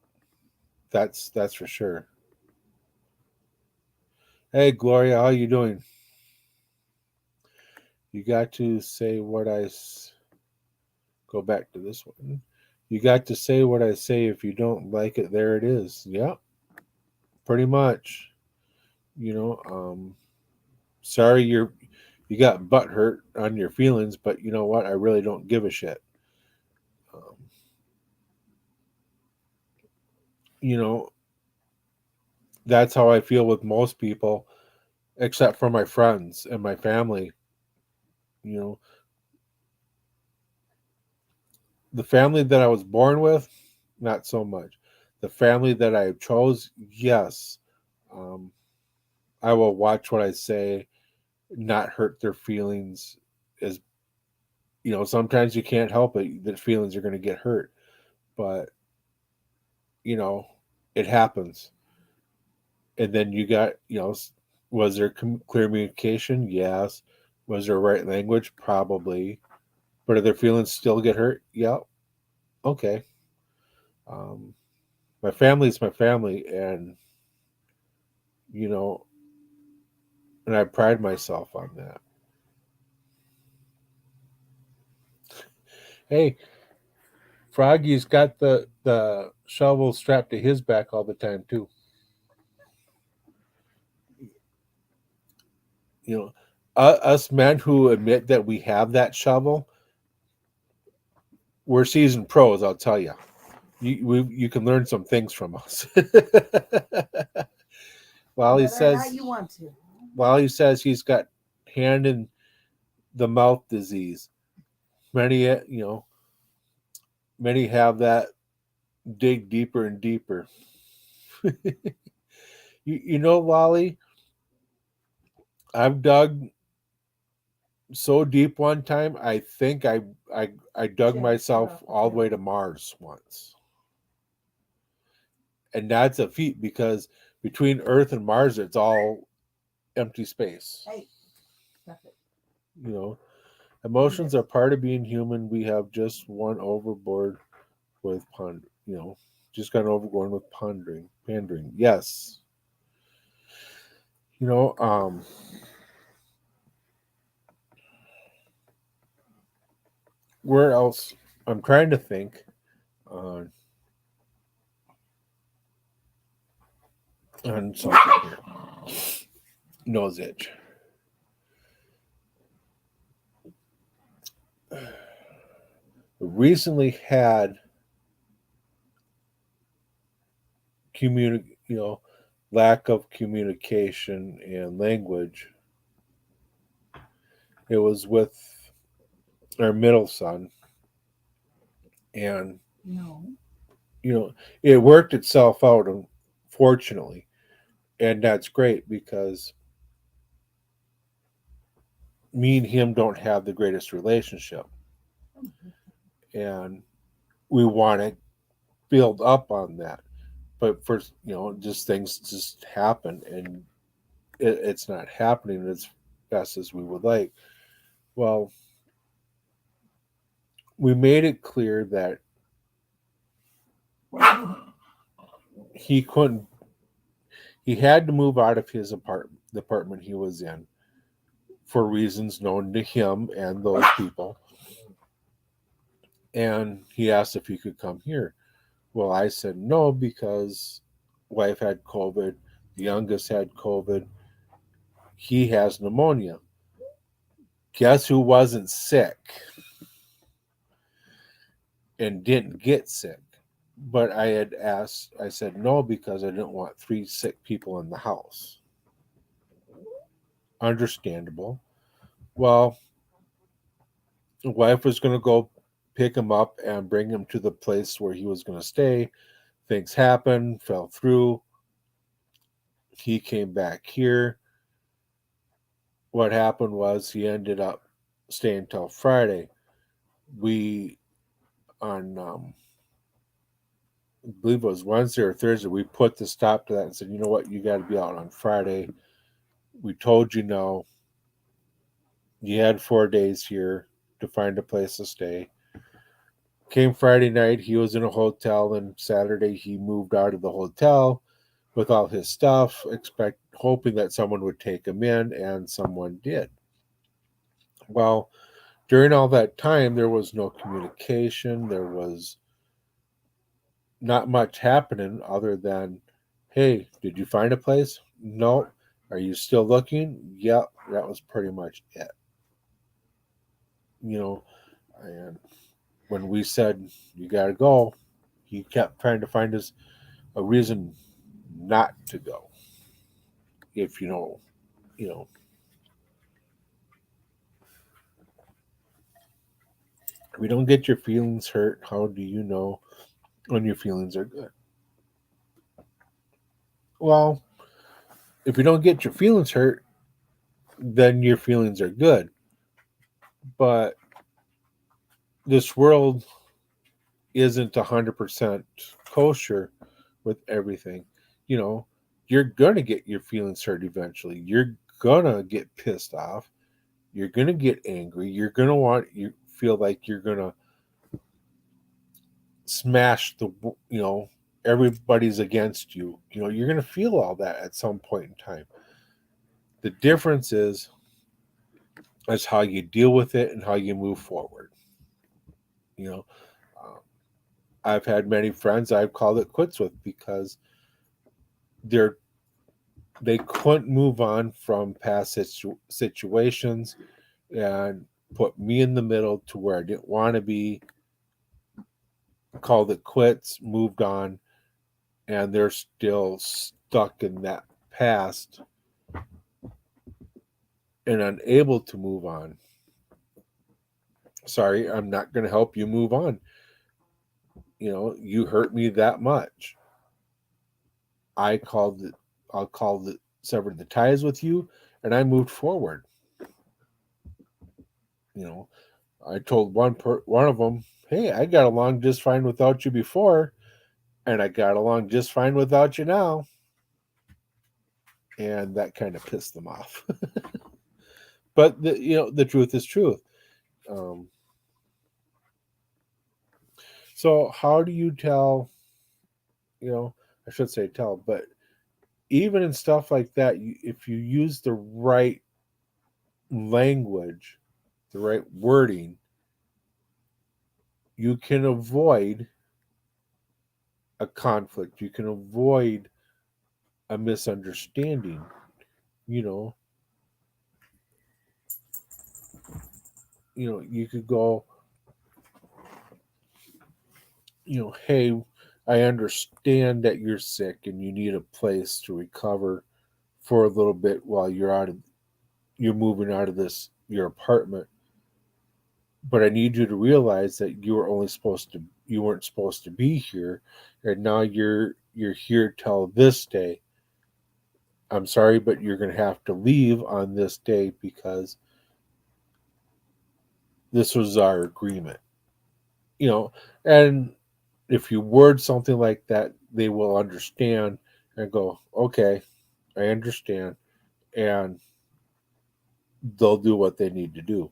That's for sure. Hey, Gloria, how you doing? You got to say what go back to this one. You got to say what I say. If you don't like it, there it is. Yep, pretty much. Sorry you got butt hurt on your feelings, but you know what? I really don't give a shit. Um, you know, that's how I feel with most people, except for my friends and my family. You know, the family that I was born with, not so much. The family that I chose, yes. Um, I will watch what I say, not hurt their feelings. As sometimes you can't help it; the feelings are going to get hurt, but you know, it happens. And then you got, was there clear communication? Yes. Was there right language? Probably. But are their feelings still get hurt? Yeah. Okay. Um, my family is my family, and you know, and I pride myself on that. Hey, Froggy's got the shovel strapped to his back all the time too. You know, us men who admit that we have that shovel, we're seasoned pros. I'll tell you. You can learn some things from us. While he Whether or not says you want to. he's got hand and the mouth disease, many many have that dig deeper and deeper. You know, Lolly, I've dug so deep one time. I think I dug Jim, myself shut up, all the okay? way to Mars once, and that's a feat because between Earth and Mars, it's all empty space. Hey, stop it. You know, End emotions it. are part of being human. We have just one overboard with just gone overboard with pandering. Yes, you know, where else? I'm trying to think. Uh, on something here. Nose itch. Recently had lack of communication and language. It was with our middle son, and No. it worked itself out, unfortunately, and that's great because me and him don't have the greatest relationship, and we want to build up on that. But first, just things just happen, and it's not happening as fast as we would like. Well, we made it clear that he couldn't. He had to move out of his the apartment he was in for reasons known to him and those people. And he asked if he could come here. Well, I said no because wife had COVID, the youngest had COVID, he has pneumonia. Guess who wasn't sick and didn't get sick? But I said no because I didn't want 3 sick people in the house. Understandable. Well, the wife was going to go pick him up and bring him to the place where he was going to stay. Things happened, fell through. He came back here. What happened was he ended up staying till Friday. We, on, I believe it was Wednesday or Thursday, we put the stop to that and said, you know what, you got to be out on Friday. We told you no. You had 4 days here to find a place to stay. Came Friday night, he was in a hotel, and Saturday he moved out of the hotel with all his stuff, hoping that someone would take him in, and someone did. Well, during all that time, there was no communication. There was not much happening other than, hey, did you find a place? No. Are you still looking? Yep. That was pretty much it. You know, and when we said you got to go, he kept trying to find us a reason not to go. If you know, if we don't get your feelings hurt, how do you know when your feelings are good? Well, if you don't get your feelings hurt, then your feelings are good. But this world isn't 100% kosher with everything. You know, you're gonna get your feelings hurt eventually. You're gonna get pissed off. You're gonna get angry. You feel like you're gonna smash everybody's against you. You're gonna feel all that at some point in time. The difference is how you deal with it and how you move forward. You know, um, I've had many friends I've called it quits with because they're they couldn't move on from past situations and put me in the middle to where I didn't want to be, called it quits, moved on, and they're still stuck in that past and unable to move on. Sorry, I'm not going to help you move on. You hurt me that much. I called it, I'll call it, severed the ties with you, and I moved forward. You know, I told one of them, "Hey, I got along just fine without you before, and I got along just fine without you now." And that kind of pissed them off. But the truth is truth. Um, so how do you tell? You know, I should say tell, but even in stuff like that, if you use the right language, the right wording, you can avoid a conflict. You can avoid a misunderstanding. You know, you could go, hey, I understand that you're sick and you need a place to recover for a little bit while you're moving out of this your apartment, but I need you to realize that you weren't supposed to be here, and now you're here till this day. I'm sorry, but you're going to have to leave on this day because this was our agreement. You know, and if you word something like that, they will understand and go, okay, I understand, and they'll do what they need to do.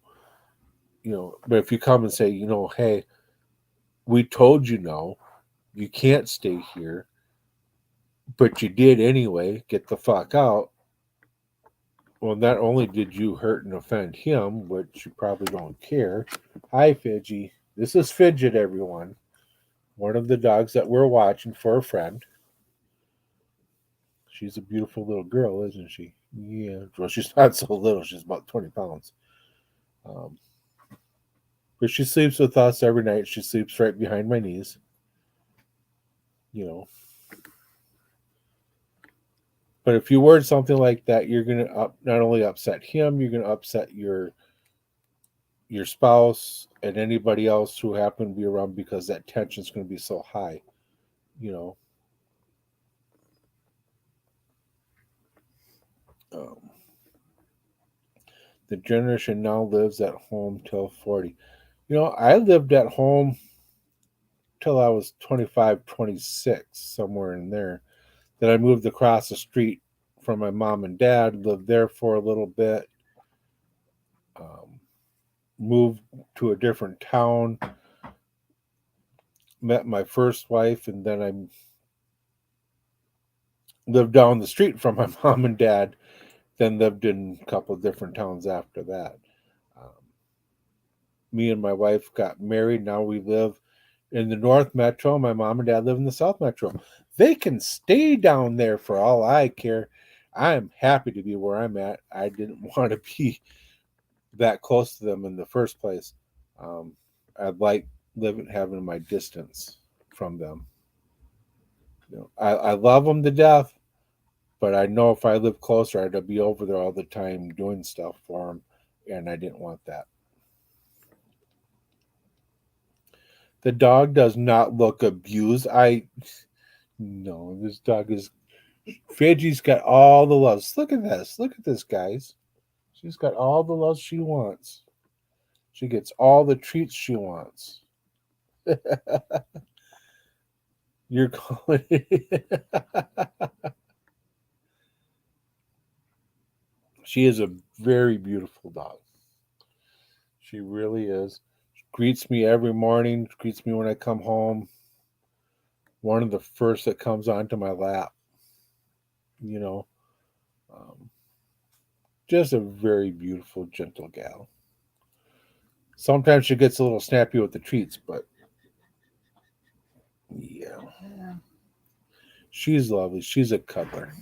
But if you come and say, hey, we told you no, you can't stay here, but you did anyway, get the fuck out. Well, not only did you hurt and offend him, which you probably don't care. Hi, Fidgy. This is Fidget, everyone. One of the dogs that we're watching for a friend. She's a beautiful little girl, isn't she? Yeah. Well, she's not so little. She's about 20 pounds. Um, but she sleeps with us every night. She sleeps right behind my knees. You know. But if you word something like that, you're gonna not only upset him, you're gonna upset your spouse and anybody else who happen to be around because that tension is going to be so high. You know, um, the generation now lives at home till 40. I lived at home till I was 25, 26, somewhere in there. Then I moved across the street from my mom and dad, lived there for a little bit, um, moved to a different town, met my first wife, and then I lived down the street from my mom and dad, then lived in a couple of different towns after that. Um, Me and my wife got married. Now we live in the North Metro. My mom and dad live in the South Metro. They can stay down there for all I care. I'm happy to be where I'm at. I didn't want to be that close to them in the first place. Um, I'd like having my distance from them. I love them to death, but I know if I lived closer, I'd be over there all the time doing stuff for them, and I didn't want that. The dog does not look abused. No, this dog is. Fidgy's got all the loves. Look at this. Look at this, guys. She's got all the love she wants. She gets all the treats she wants. You're calling. She is a very beautiful dog. She really is. She greets me every morning. Greets me when I come home. One of the first that comes onto my lap. You know, um, just a very beautiful, gentle gal. Sometimes she gets a little snappy with the treats, but yeah, Yeah. she's lovely. She's a cuddler.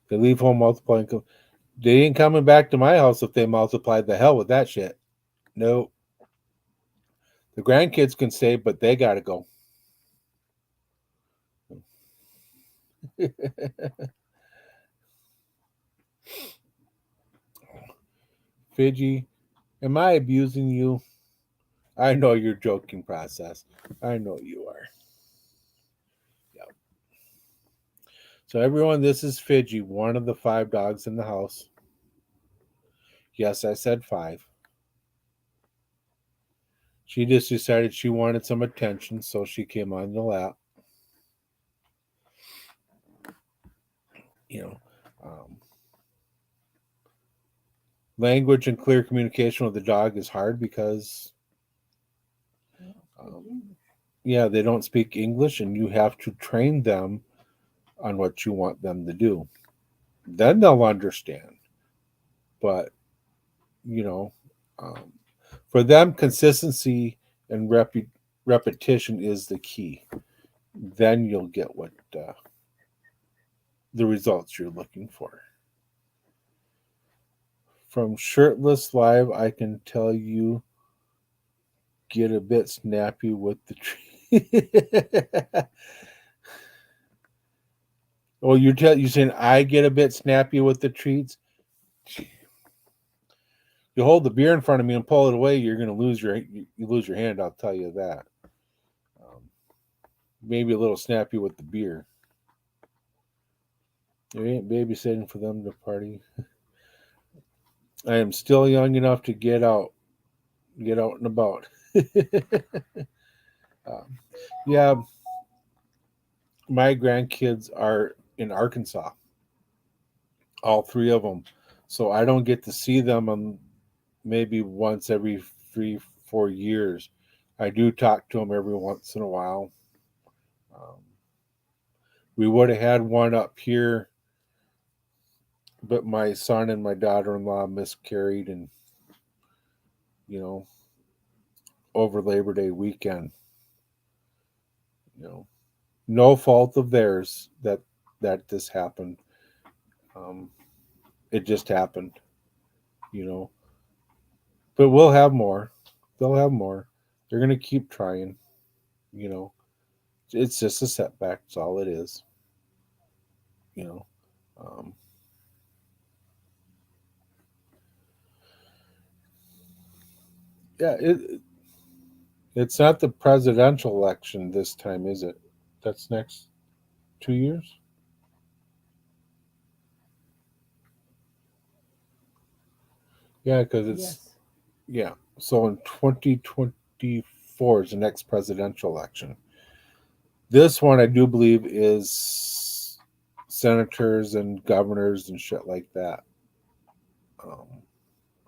They leave home multiplying. They ain't coming back to my house if they multiply. The hell with that shit. No. The grandkids can stay, but they got to go. Fidgy, am I abusing you? I know you're joking, Process. I know you are. Yep. So, everyone, this is Fidgy, one of the 5 dogs in the house. Yes, I said 5. She just decided she wanted some attention, so she came on the lap. You know, language and clear communication with the dog is hard because yeah, they don't speak English, and you have to train them on what you want them to do. Then they'll understand. But you know, um, for them, consistency and repetition is the key. Then you'll get what the results you're looking for. From Shirtless Live, I can tell you get a bit snappy with the tree. Oh, you saying I get a bit snappy with the treats? You hold the beer in front of me and pull it away, you're going to lose you lose your hand. I'll tell you that. Maybe a little snappy with the beer. There ain't babysitting for them to party. I am still young enough to get out and about. Yeah, my grandkids are in Arkansas, all 3 of them. So I don't get to see them maybe once every 3-4 years. I do talk to them every once in a while. We would have had one up here, but my son and my daughter-in-law miscarried, and over Labor Day weekend. No fault of theirs that this happened. It just happened. But we'll have more. They'll have more. They're gonna keep trying. It's just a setback. That's all it is. You know. Um, yeah, it's not the presidential election this time, is it? That's next 2 years. Yeah, because it's yeah. So in 2024 is the next presidential election. This one, I do believe, is senators and governors and shit like that.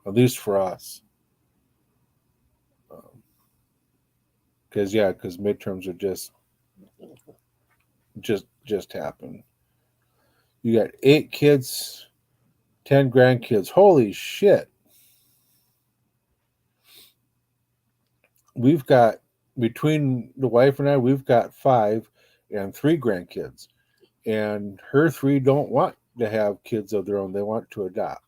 At least for us. Because midterms are just happened. You got 8 kids, 10 grandkids. Holy shit! We've got, between the wife and I, we've got 5 and 3 grandkids, and her 3 don't want to have kids of their own. They want to adopt.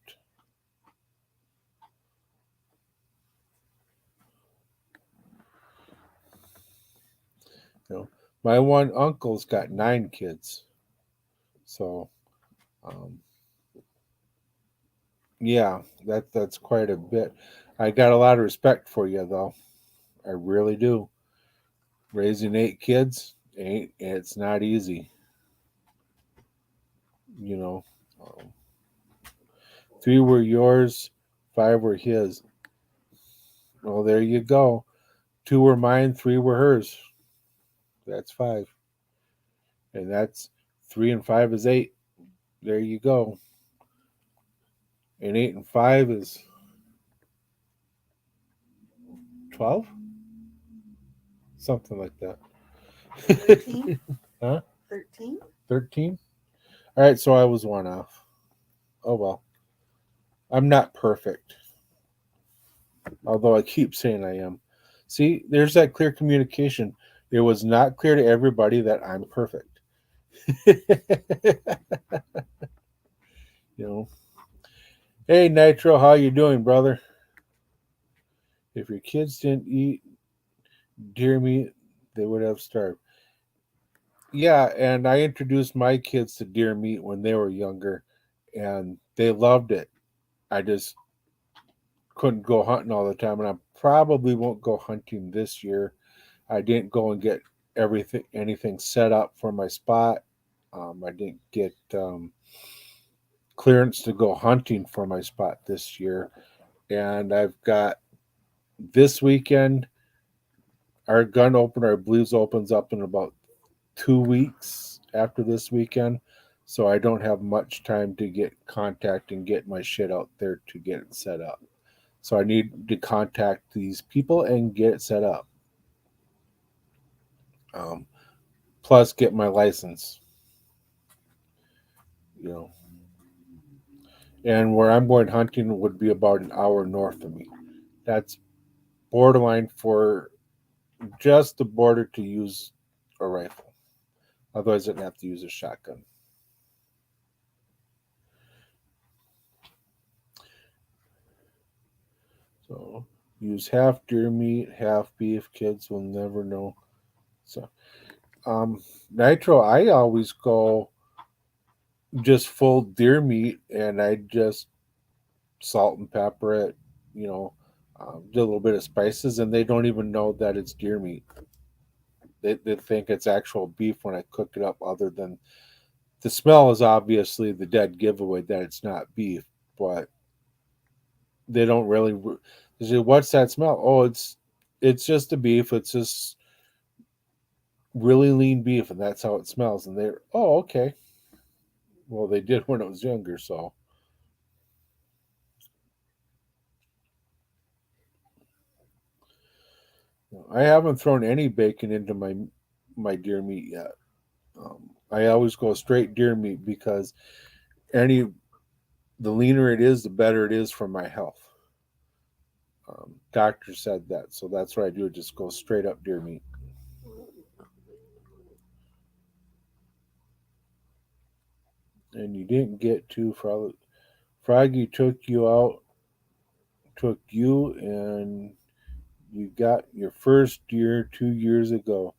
My one uncle's got 9 kids. So, yeah, that's quite a bit. I got a lot of respect for you, though. I really do. Raising 8 kids it's not easy. 3 were yours, 5 were his. Well, there you go. 2 were mine, 3 were hers. That's 5. And that's 3 and 5 is 8. There you go. And 8 and 5 is 12? Something like that. 13? Huh? 13? 13? All right, so I was 1 off. Oh well. I'm not perfect. Although I keep saying I am. See, there's that clear communication. It was not clear to everybody that I'm perfect. You know, hey Nitro, how you doing, brother? If your kids didn't eat deer meat, they would have starved. Yeah, and I introduced my kids to deer meat when they were younger, and they loved it. I just couldn't go hunting all the time, and I probably won't go hunting this year. I didn't go and get anything set up for my spot. I didn't get clearance to go hunting for my spot this year, and I've got this weekend. Our gun opener, our Blues opens up in about 2 weeks after this weekend, so I don't have much time to get contact and get my shit out there to get it set up. So I need to contact these people and get it set up. Um, Plus, get my license. You know, and where I'm going hunting would be about an hour north of me. That's borderline for just the border to use a rifle. Otherwise, I'd have to use a shotgun. So use half deer meat, half beef. Kids will never know. So, Nitro, I always go just full deer meat, and I just salt and pepper it. You know, do a little bit of spices, and they don't even know that it's deer meat. They think it's actual beef when I cook it up. Other than the smell is obviously the dead giveaway that it's not beef, but they don't really. They say, "What's that smell?" Oh, it's just a beef. It's just really lean beef, and that's how it smells. And they're, oh, okay. Well, they did when I was younger, so I haven't thrown any bacon into my deer meat yet. I always go straight deer meat because any the leaner it is, the better it is for my health. Doctor said that, so that's what I do. Just go straight up deer meat. And you didn't get to Froggy took you, and you got your first deer 2 years ago.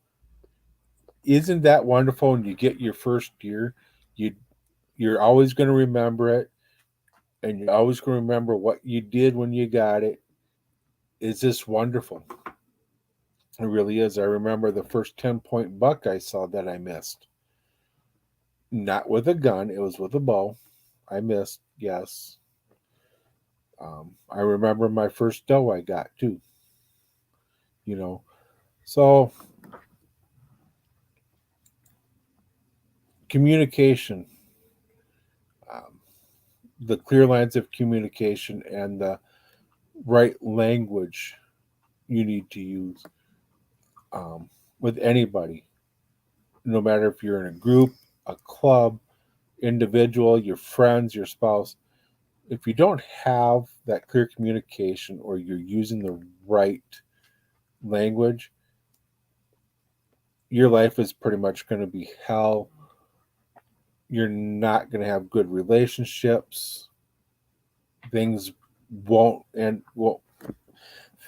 Isn't that wonderful? When you get your first deer, you you're always going to remember it, and you're always going to remember what you did when you got it. It's just wonderful. It really is. I remember the first 10-point buck I saw that I missed. Not with a gun, it was with a bow. I missed, yes. I remember my first doe I got too, you know. So, communication, um, the clear lines of communication, and the right language you need to use um, with anybody, no matter if you're in a group, a club, individual, your friends, your spouse. If you don't have that clear communication or you're using the right language, your life is pretty much going to be hell. You're not going to have good relationships. Things won't and well,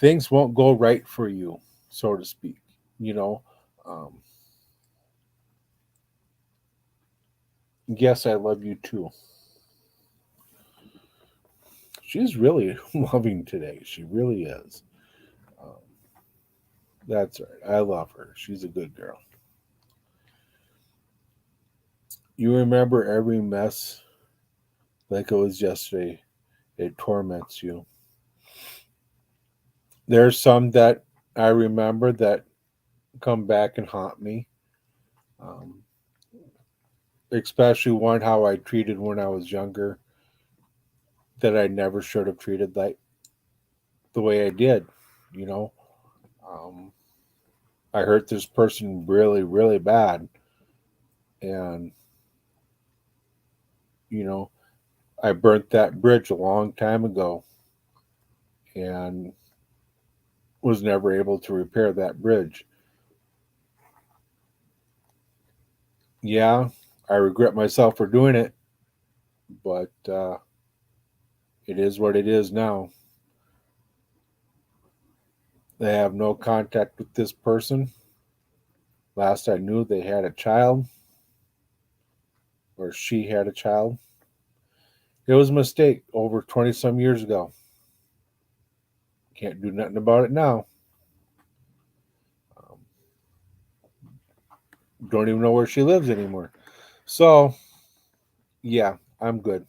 things won't go right for you, so to speak. You know, um, yes, I love you too. She's really loving today. She really is. Um, that's right. I love her. She's a good girl. You remember every mess like it was yesterday. It torments you. There's some that I remember that come back and haunt me. Um, Especially one how I treated when I was younger that I never should have treated like the way I did. You know, um, I hurt this person really, really bad, and you know, I burnt that bridge a long time ago, and was never able to repair that bridge. Yeah, I regret myself for doing it, but it is what it is now. They have no contact with this person. Last I knew, they had a child, or she had a child. It was a mistake over 20 some years ago. Can't do nothing about it now. Um, don't even know where she lives anymore. So, yeah, I'm good.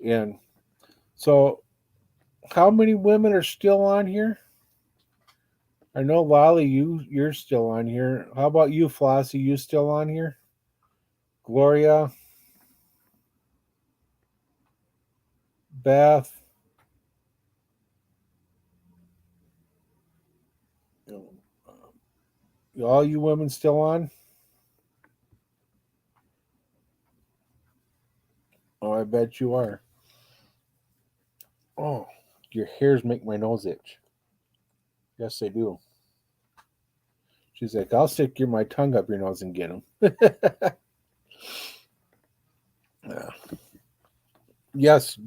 And so, how many women are still on here? I know Lolly, you're still on here. How about you, Flossie? You still on here? Gloria, Beth, all you women still on? Oh, I bet you are. Oh, your hairs make my nose itch. Yes, they do. She's like, I'll stick my tongue up your nose and get them. Yeah. Yes,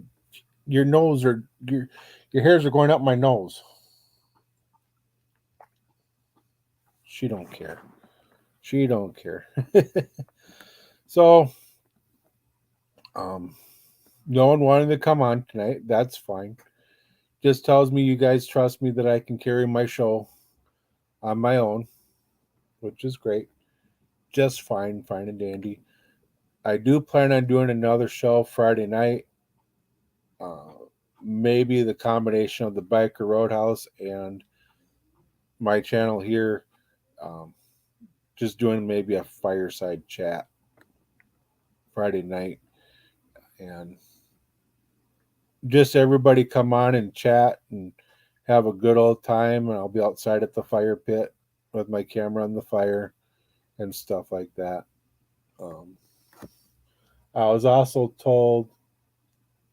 your nose or your hairs are going up my nose. She don't care. She don't care. So, um, no one wanted to come on tonight. That's fine. Just tells me you guys trust me that I can carry my show on my own, which is great. Just fine, fine and dandy. I do plan on doing another show Friday night. Uh, Maybe the combination of the Biker Roadhouse and my channel here. Um, just doing maybe a fireside chat Friday night, and just everybody come on and chat and have a good old time. And I'll be outside at the fire pit with my camera on the fire and stuff like that. Um, I was also told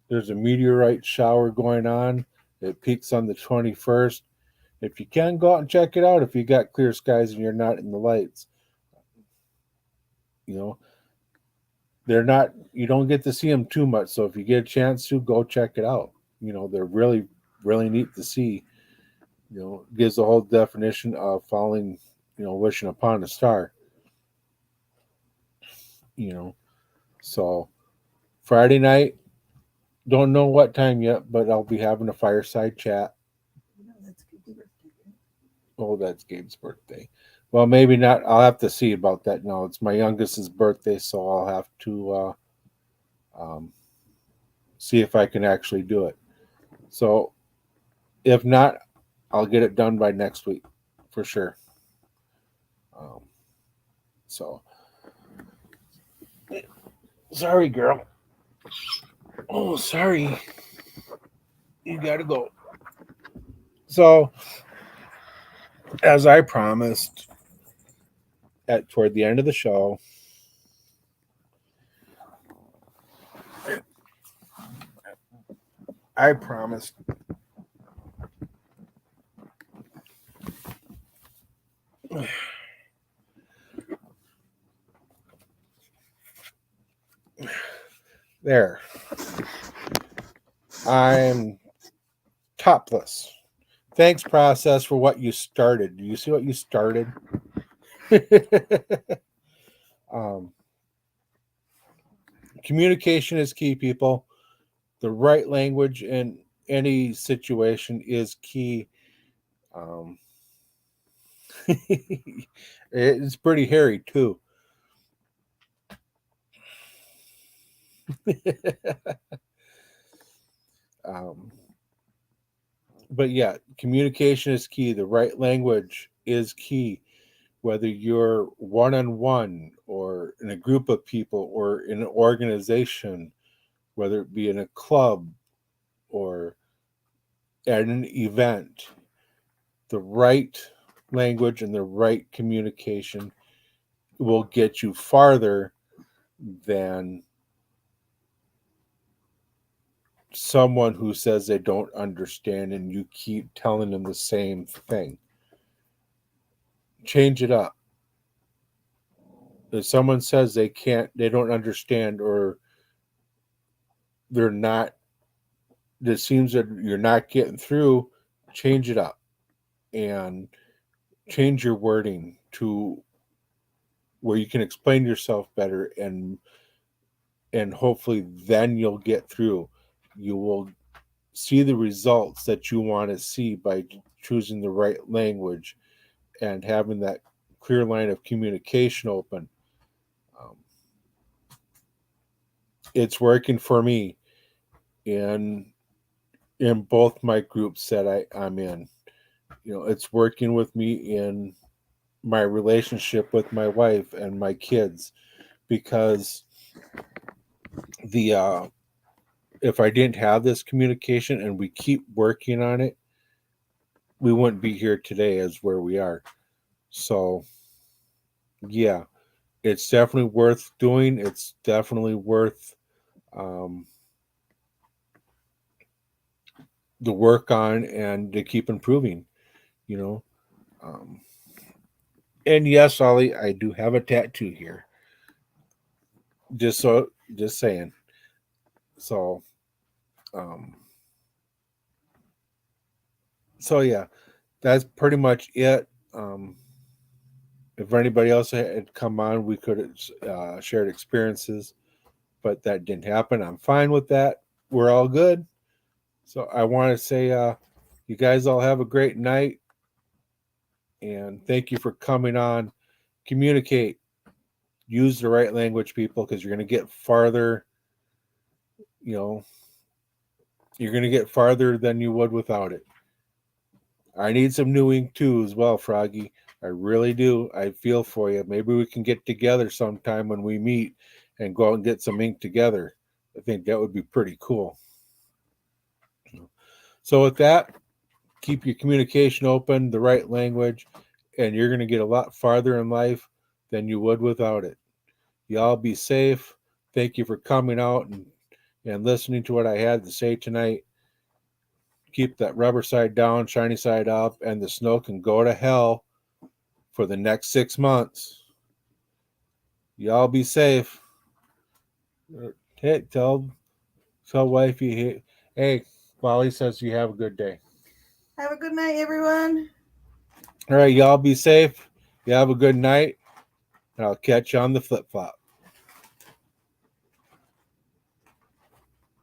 there's a meteorite shower going on. It peaks on the 21st. If you can, go out and check it out if you got clear skies and you're not in the lights. You know, they're not, you don't get to see them too much. So if you get a chance to, go check it out. You know, they're really, really neat to see. You know, gives the whole definition of falling, wishing upon a star. You know, so Friday night, don't know what time yet, but I'll be having a fireside chat. No, that's Gabe's birthday. Oh, that's Gabe's birthday. Well, maybe not. I'll have to see about that. No, it's my youngest's birthday, so I'll have to um, see if I can actually do it. So, if not, I'll get it done by next week for sure. Um, so, sorry, girl. Oh, sorry. You got to go. So, as I promised at toward the end of the show, I promised there. I'm topless. Thanks, process, for what you started. Do you see what you started? um, Communication is key, people. The right language in any situation is key. Um, it's pretty hairy, too. um, but yeah, communication is key. The right language is key. Whether you're one on one or in a group of people or in an organization, whether it be in a club or at an event, the right language and the right communication will get you farther than someone who says they don't understand and you keep telling them the same thing. Change it up. If someone says they don't understand, or they're not, it seems that you're not getting through, change it up and change your wording to where you can explain yourself better, and hopefully then you'll get through. You will see the results that you want to see by choosing the right language and having that clear line of communication open. Um, it's working for me in both my groups that I'm in. It's working with me in my relationship with my wife and my kids, because the if I didn't have this communication and we keep working on it, we wouldn't be here today as where we are. So yeah, it's definitely worth doing. It's definitely worth um, the work on and to keep improving. You know, um, and yes, Ollie, I do have a tattoo here. Just saying. So, um, so yeah, that's pretty much it. If anybody else had come on, we could have shared experiences, but that didn't happen. I'm fine with that. We're all good. So I want to say, you guys all have a great night, and thank you for coming on. Communicate, use the right language, people, because you're going to get farther. You know, you're going to get farther than you would without it. I need some new ink too, as well, Froggy. I really do. I feel for you. Maybe we can get together sometime when we meet and go out and get some ink together. I think that would be pretty cool. So, with that, keep your communication open, the right language, and you're going to get a lot farther in life than you would without it. Y'all be safe. Thank you for coming out and listening to what I had to say tonight. Keep that rubber side down, shiny side up, and the snow can go to hell for the next 6 months. Y'all be safe. Hey, tell wifey, hey, Molly says you have a good day. Have a good night, everyone. All right, y'all be safe. You have a good night, and I'll catch you on the flip flop.